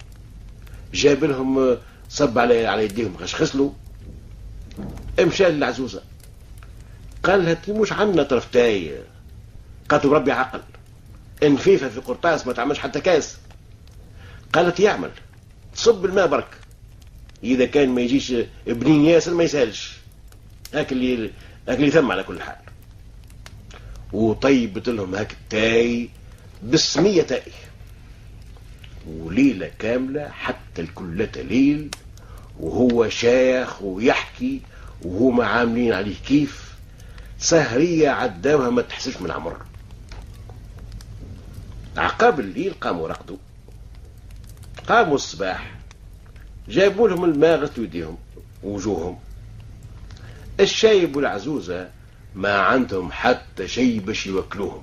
جاب لهم صب على يديهم غسلوا. امشى للعزوزة قال لها مش عنا طرفتاي. قالت بربي عقل، انفيفة في قرطاس ما تعملش حتى كاس. قالت يعمل، تصب الماء برك، اذا كان ما يجيش بنين ياسر ما يسالش. هاك اللي ثم على كل حال. وطيبت لهم هاك التاي بالسمية تاي، وليلة كاملة حتى الكلة ليل وهو شايخ ويحكي وهما عاملين عليه كيف سهرية عداوها ما تحسش من عمرها. عقاب الليل قاموا رقدوا، قاموا الصباح جايبوا لهم الماء غسلوا يديهم ووجوههم. الشايب والعزوزة ما عندهم حتى شيء باش يوكلوهم،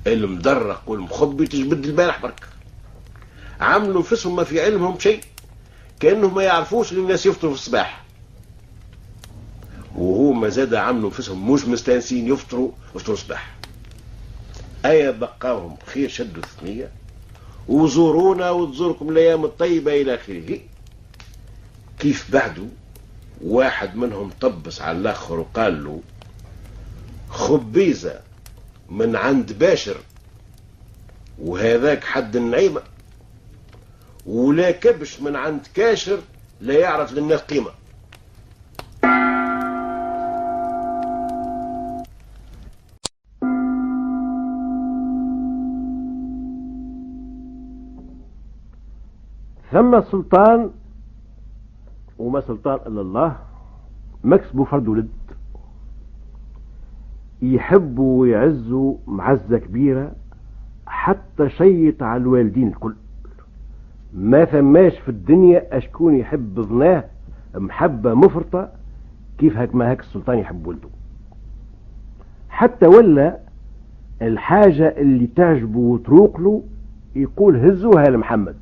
المدرق والمخبي تجبد البارح برك. عملوا نفسهم ما في علمهم شيء، كأنهم ما يعرفوش الناس يفطروا في الصباح، وهو ما زاد عملوا نفسهم مش مستانسين يفطروا الصباح. أيا بقاهم خير شدوا الثنية وزورونا وتزوركم الأيام الطيبة إلى آخره. كيف بعدوا واحد منهم طبس على الآخر وقال له خبيزة من عند باشر وهذاك حد النعيمة، ولا كبش من عند كاشر لا يعرف للناس قيمة. ثم سلطان وما سلطان إلا الله مكسبه فرد ولد، يحبوا ويعزوا معزة كبيرة حتى شيط على الوالدين الكل. ما ثماش في الدنيا أشكون يحب ابناه محبة مفرطة كيف هك ما هك السلطان يحب ولده. حتى ولا الحاجة اللي تعجبه وتروق له يقول هزوها لمحمد،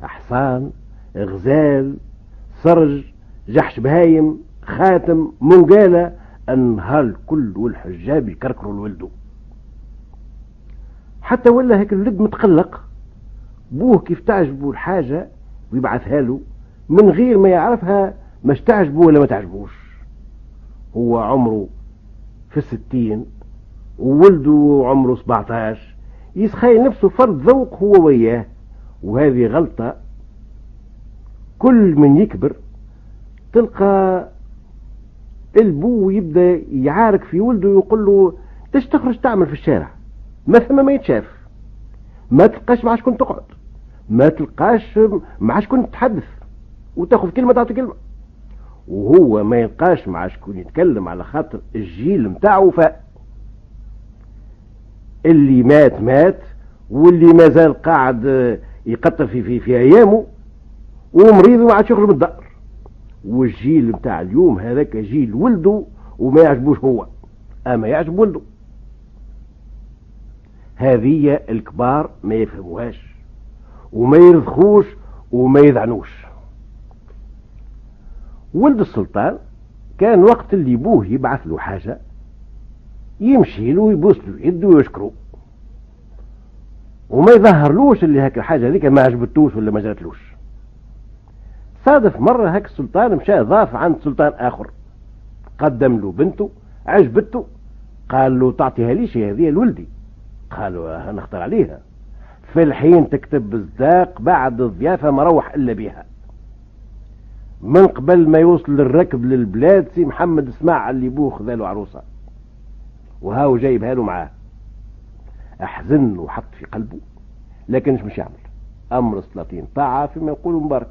أحصان، غزال، سرج، جحش بهايم، خاتم، منقالة، النهار الكل والحجاب يكركروا لولده. حتى ولا هيك الولد متقلق بوه كيف تعجبه الحاجة ويبعثها له من غير ما يعرفها مش تعجبه ولا ما تعجبوش. هو عمره في 60 وولده عمره 17، يسخيل نفسه فرد ذوق هو وياه، وهذه غلطة. كل من يكبر تلقى البو يبدأ يعارك في ولده ويقول له تش تخرج تعمل في الشارع، ما يتشاف، ما تلقاش مع شكون تقعد، ما تلقاش مع شكون تتحدث وتاخذ كلمة تعطي كلمة. وهو ما يلقاش مع شكون يتكلم على خاطر الجيل متاعه اللي مات واللي ما زال قاعد يقطر في ايامه ومريض وما عادش يخرج من الدار. والجيل متاع اليوم هذاك جيل ولده وما يعجبوش هو اما يعجب ولده. هذه الكبار ما يفهموهاش وما يرضخوش وما يذعنوش. ولد السلطان كان وقت اللي بوه يبعث له حاجة يمشي له ويبوس له يده ويشكره وما يظهرلوش اللي هاك الحاجة ذيك ما عجبتوش ولا ما جاتلوش. صادف مرة هاك السلطان مشى ضاف عند سلطان آخر قدم له بنته عجبته، قال له تعطيها ليش هذه لولدي؟ قالوا هنختار عليها. في الحين تكتب بالصداق بعد الضيافة ما روح إلا بيها. من قبل ما يوصل الركب للبلاد سي محمد اسمع اللي بوه خذاله عروسة وهاو جايبها له معاه. احزن وحط في قلبه لكنش مش يعمل امر السلاطين طاعة فيما يقولوا مبارك،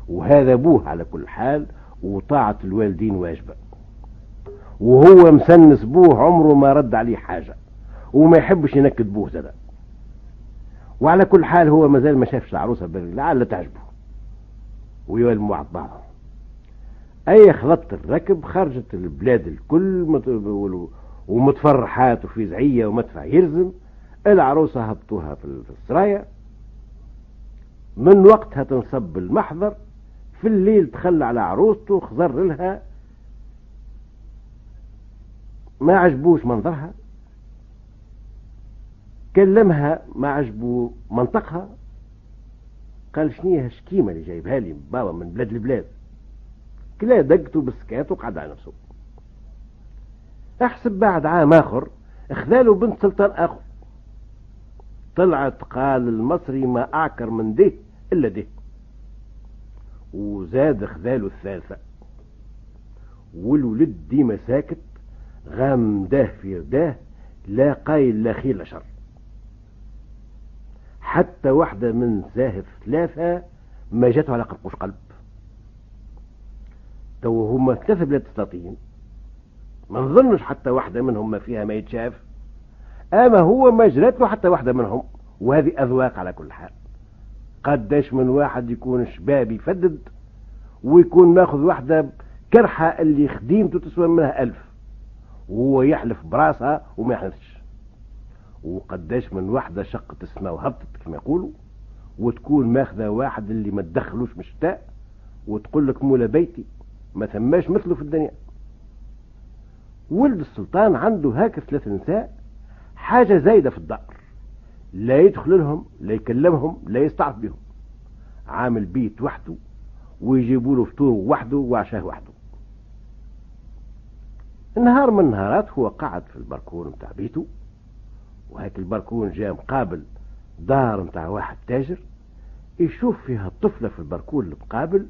وهذا بوه على كل حال، وطاعة الوالدين واجبة. وهو مسنس بوه عمره ما رد عليه حاجة وما يحبش ينكد بوه زاد. وعلى كل حال هو مازال ما شافش العروسة لعل تعجبه ويولموا مع بعضهم. اي خلطت الركب خرجت البلاد الكل ومتفرحات وفي زعية ومدفع يرزم. العروسة هبطوها في السرايا، من وقتها تنصب المحضر. في الليل تخلى على عروسته خزر لها ما عجبوش منظرها، كلمها ما عجبو منطقها، قال شنية هالشكيمة اللي جايبها لي بابا من بلاد البلاد؟ كلا دقته بالسكات وقعد على نفسه. احسب بعد عام اخر اخذاله بنت سلطان اخر، طلعت قال المصري ما اعكر من ده الا ده، وزاد اخذاله الثالثة. والولد ديما ساكت غام داه في رداه، لا قايل لا خير لا شر. حتى واحدة من زاهد 3 ما جاته على قرقوش قلب. تو هما 3 بلاد سلاطين، ما نظنش حتى واحدة منهم ما فيها ما يتشاف، اما هو ما جرت له حتى واحدة منهم. وهذه اذواق على كل حال. قداش من واحد يكون شباب يفدد ويكون ماخذ واحدة كرحة اللي خديمته تسوى منها 1000 وهو يحلف براسها وما يحلفش. وقداش من واحدة شقت السماء وهبطت كما يقولوا، وتكون ماخذة واحد اللي ما تدخلوش مشتاء وتقول لك مولا بيتي ما ثماش مثله في الدنيا. ولد السلطان عنده هاك 3 نساء حاجة زايدة في الدار، لا يدخل لهم لا يكلمهم لا يستعرف بهم، عامل بيت وحده ويجيبوا له فطور وحده وعشاه وحده. النهار من النهارات هو قاعد في البركون متاع بيته، وهاك البركون جاء مقابل دار متاع واحد تاجر، يشوف فيها الطفلة في البركون المقابل،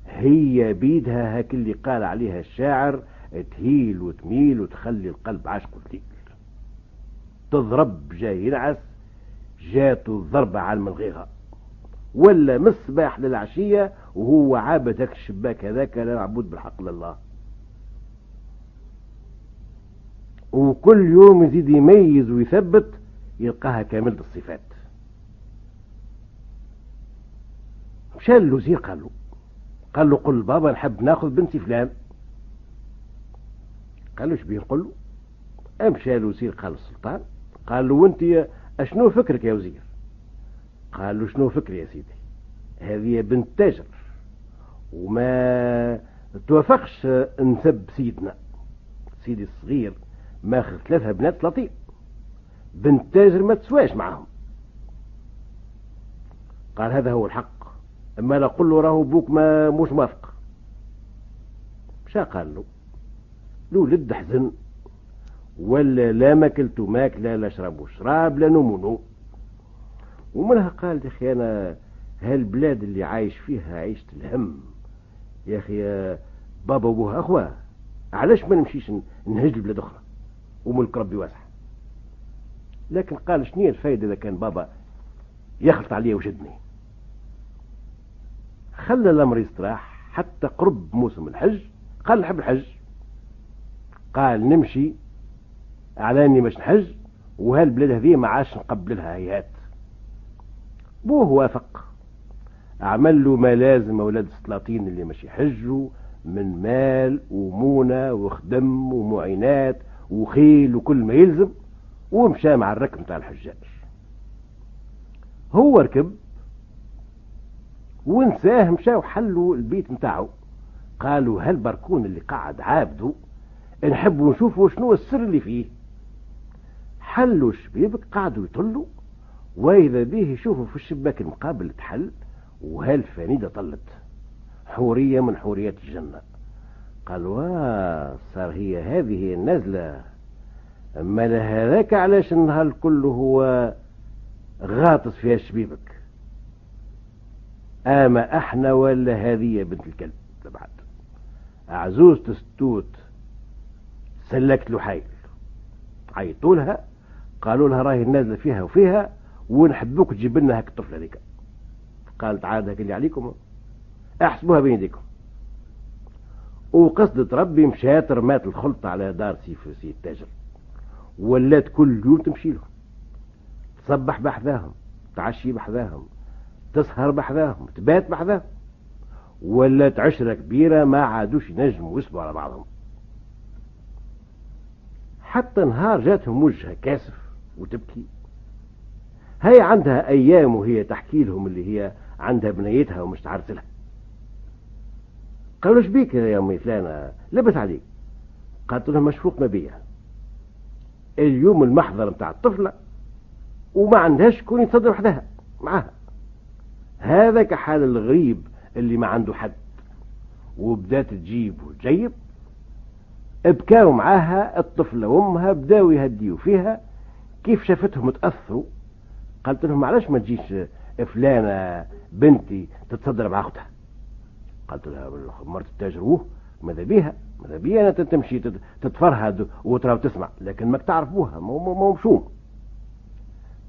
هي بيدها هاك اللي قال عليها الشاعر تهيل وتميل وتخلي القلب عاشق وتليل. تضرب جاي ينعس، جاته الضربة على الملغيغة، ولا من الصباح للعشية وهو عابد هاك الشباك هذاك لا معبود بالحق لله. وكل يوم يزيد يميز ويثبت يلقاها كاملة الصفات. مشى الوزير قال له قل بابا نحب ناخذ بنتي فلان. قال له ايش بيه نقول له؟ مشى الوزير قال السلطان، قال له وانت اشنو فكرك يا وزير؟ قال له شنو فكري يا سيدي؟ هذه بنت تاجر وما توافقش نسب سيدنا، سيدي الصغير ماخذ 3 بنات سلاطين، بنت تاجر ما تسواش معهم. قال هذا هو الحق، اما لا قل له راهو بوك ما مش موافق. مشى قال له الولد حزن، ولا لا ماكلتو ماكله لا شربوا شراب لا نومو نوم. ومنها قال يا اخي انا هالبلاد اللي عايش فيها عيشة الهم يا اخي، بابا وابوها اخوه، علاش ما نمشيش نهج لبلاد اخرى وملك ربي واسع. لكن قال شنو الفايده اذا كان بابا يخلط عليا وجدني. خلى الامر يستراح حتى قرب موسم الحج، قال نحب الحج، قال نمشي على اني باش نحج، وهالبلاد هذه ما عادش نقبل لها هيهات. بوه وافق، عمل له ما لازم اولاد السلاطين اللي مش يحجوا من مال ومونة وخدم ومعينات وخيل وكل ما يلزم، ومشى مع الركب متاع الحجاج. هو ركب ونساه، مشى وحلوا البيت متاعه. قالوا هالبركون اللي قاعد عابده نحبوا نشوفوا شنو السر اللي فيه. حلوا الشبيبك قعدوا يطلوا، واذا به يشوفوا في الشباك المقابل تحل وهالفانيدة طلت حورية من حوريات الجنة. قالوا صار هي هذه النزلة، اما هذاك علاش النهار كله هو غاطس فيها الشبيبك، اما احنا ولا هذه بنت الكلب بعد عزوز تستوت سلكت له حيل. عيطوا لها قالوا لها راهي النازله فيها وفيها ونحبوك تجيب لنا هاك الطفله ذيك. قالت عاد هاك اللي عليكم احسبوها بين يديكم. وقصدت ربي مشات رمات الخلطة على دار سي التاجر، ولات كل يوم تمشي له، تصبح بحذاهم، تعشي بحذاهم، تسهر بحذاهم، تبات بحذاهم، ولات عشرة كبيرة ما عادوش ينجموا يصبوا على بعضهم. حتى نهار جاتهم وجهها كاسف وتبكي. هي عندها ايام وهي تحكي لهم اللي هي عندها بنيتها ومش تعرس لها. قالوا ايش بيك يا امي فلانه لبس عليك؟ قالت لهم مشفوق ما بيها، اليوم المحضر متاع الطفله وما عندهاش كون يتصدر وحدها معاها. هذا كحال الغريب اللي ما عنده حد. وبدات تجيب وتجيب، ابكاوا معاها الطفله وامها، بداوا يهديوا فيها. كيف شافتهم تاثروا قالت لهم علاش ما تجيش فلانه بنتي تتصدر مع اختها؟ قالت لها مرت التاجر ماذا بيها انا تمشي تتفرهد وترى وتسمع، لكن ما تعرف بوها ما مشوم.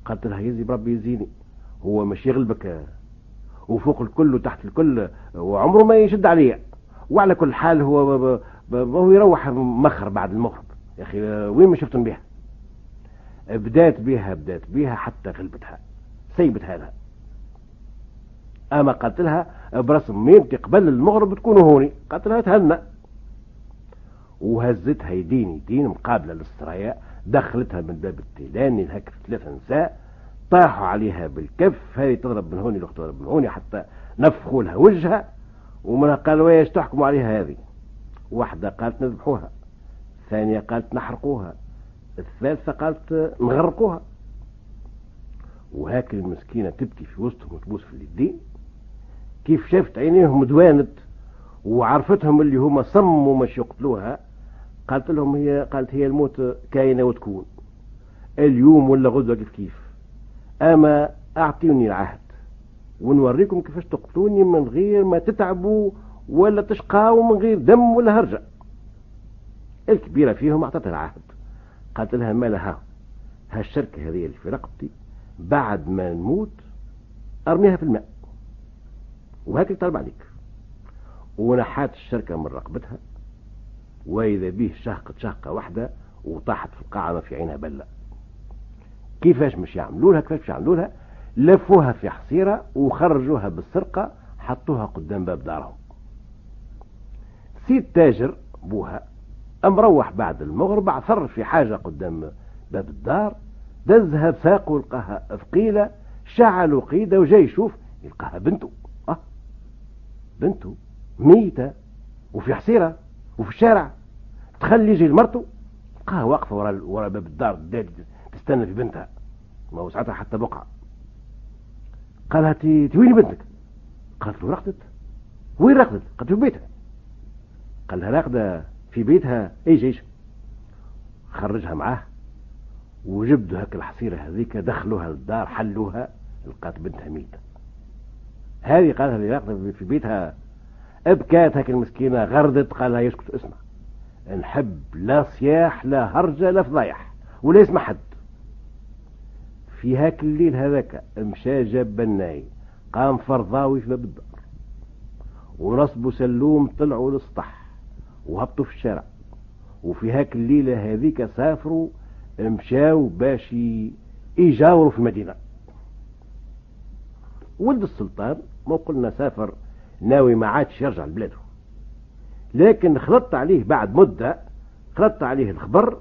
قالت لها يزي بربي يزيني، هو مش يغلبك وفوق الكل وتحت الكل وعمره ما يشد عليا، وعلى كل حال هو يروح مخر بعد المغرب. يا اخي وين ما شفتن بها؟ بدات بها حتى غلبتها، سيبتها لها. اما قالت لها برسم ميمتي قبل المغرب تكونوا هوني، قالت لها تهنى، وهزتها يدين مقابله للسرايا، دخلتها من باب التيلاني هكا 3 نساء طاحوا عليها بالكف، هذه تضرب من هوني الاخت تضرب من هوني حتى نفخوا لها وجهها. ومنها قالوا ايش تحكموا عليها هذه؟ واحده قالت نذبحوها، الثانيه قالت نحرقوها، الثالثه قالت نغرقوها. وهاك المسكينه تبكي في وسطهم وتبوس في اليدين. كيف شافت عينيهم دوانت وعرفتهم اللي هما صموا مش يقتلوها، قالت لهم هي الموت كاينه وتكون اليوم ولا غدوه كيف. اما اعطيوني العهد ونوريكم كيفاش تقتلوني من غير ما تتعبوا ولا تشقاوا، من غير دم ولا هرجه. الكبيره فيهم اعطتها العهد، قالت لها ما لها هالشركه هذه اللي في رقبتي بعد ما نموت ارميها في الماء وهاك طلب عليك. ونحات الشركه من رقبتها، واذا به شهقت شهقه واحده وطاحت في القاعه ما في عينها بله. كيفاش مش يعملوا لها؟ لفوها في حصيره وخرجوها بالسرقه، حطوها قدام باب دارهم. سيد تاجر بوها مروح بعد المغرب، عثر في حاجه قدام باب الدار، دزها بساقه ولقاها ثقيله، شعل وقيده وجاي يشوف يلقاها بنته ميته وفي حصيره وفي الشارع. تخلي يجي لمرته لقاها واقفه ورا باب الدار تستنى في بنتها، ما وسعتها حتى بقعه. قالها وين بنتك؟ قالت له رقدت. وين رقدت؟ قالت له في بيتها. قال لها راقده في بيتها؟ ايش خرجها معاه وجبدوا هاك الحصيره هذيك، دخلوها للدار حلوها، لقات بنتها ميته. هذه قالها اللي راقده في بيتها. ابكات هاك المسكينه، غردت. قال لها يسكت، اسمع، نحب لا صياح لا هرجه لا فضايح ولا يسمع حد. في هاك الليل هذاك مشى جاب بناي، قام فرضاوي في باب الدار ونصبوا سلوم، طلعوا للسطح وهبطوا في الشارع. وفي هاك الليلة هذيك سافروا، مشاو باش يجاوروا في المدينة. ولد السلطان ما قلنا سافر ناوي ما عادش يرجع لبلاده، لكن خلطت عليه بعد مدة، خلطت عليه الخبر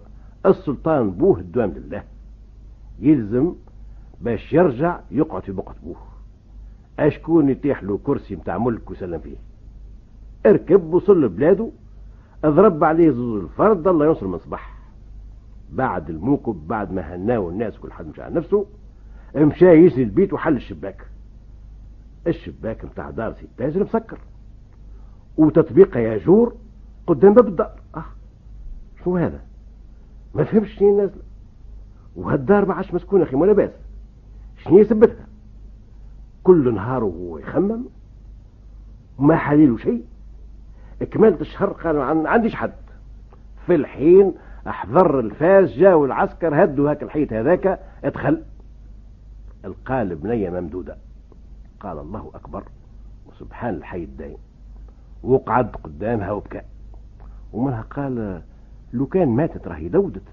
السلطان بوه الدوام لله، يلزم باش يرجع يقعد في بقعة بوه. اشكون يتيح له كرسي متاع ملك وسلم فيه؟ اركب وصل لبلاده، اضرب عليه زوز الفرد، الله ينصر من صباح. بعد الموكب، بعد ما هناو الناس كل حد مشى على نفسه، مشى يجري البيت وحل الشباك متاع دار سي تاجر مسكر، وتطبيقه ياجور قدام باب الدار. شو هذا؟ ما فهمش شنو نازله، وهالدار ما عادش مسكونه اخي ولا باس، شنو يثبتها؟ كل نهار وهو يخمم وما حليله شيء. كملت الشهر قال ما عنديش حد. في الحين احضر الفاس، جاوا العسكر هدوا هاك الحيط هذاك، ادخل القالب بنية ممدودة. قال الله أكبر وسبحان الحي الدايم، وقعد قدامها وبكى. ومنها قال لو كان ماتت راهي دودت،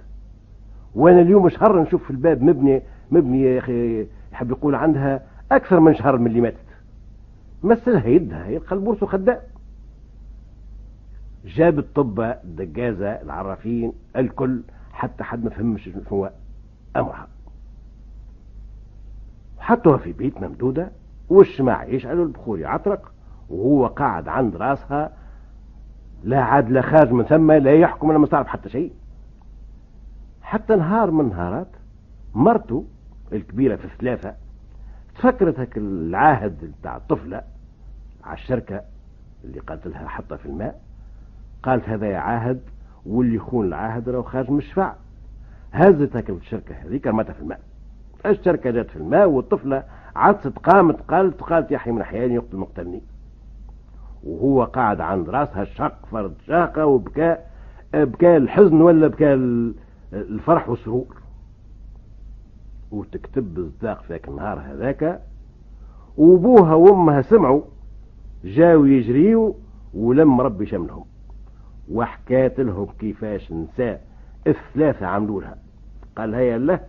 وانا اليوم شهر نشوف في الباب مبني يا اخي، يحب يقول عندها اكثر من شهر من اللي ماتت. مثلها يدها يلقى البورس خدام. جاب الطبة الدجازة العرافين الكل، حتى حد ما فهمش شنو امرها. حطوها في بيت ممدودة، والشماع يشعلوا، البخور يعطرق، وهو قاعد عند راسها، لا عاد لا خارج من ثم، لا يحكم ولا مستعرف حتى شيء. حتى نهار من نهارات مرته الكبيرة في الثلاثة تفكرت هك العاهد بتاع الطفلة على الشركة اللي قالت لها حطها في الماء. قالت هذا يا عاهد، واللي يخون العاهد لو خارج من الشفاعة. هزت هك الشركة هذيك رمتها في الماء. الشركة جات في الماء، والطفلة عطست قامت قالت يا أخي من أحياني يقتل مقتلني. وهو قاعد عند راسها شق فرد شاقة، وبكى الحزن ولا بكى الفرح والسرور. وتكتب الصداق فيك النهار هذاك. وبوها وامها سمعوا، جاو يجريوا ولم ربي شملهم، وحكات لهم كيفاش نساء الثلاثة عملوا لها. قال هيا له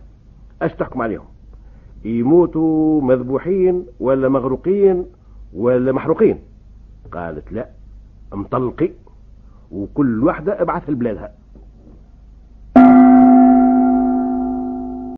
اش تحكم عليهم، يموتوا مذبوحين ولا مغروقين ولا محروقين؟ قالت لا، مطلقي، وكل واحدة ابعث لبلادها.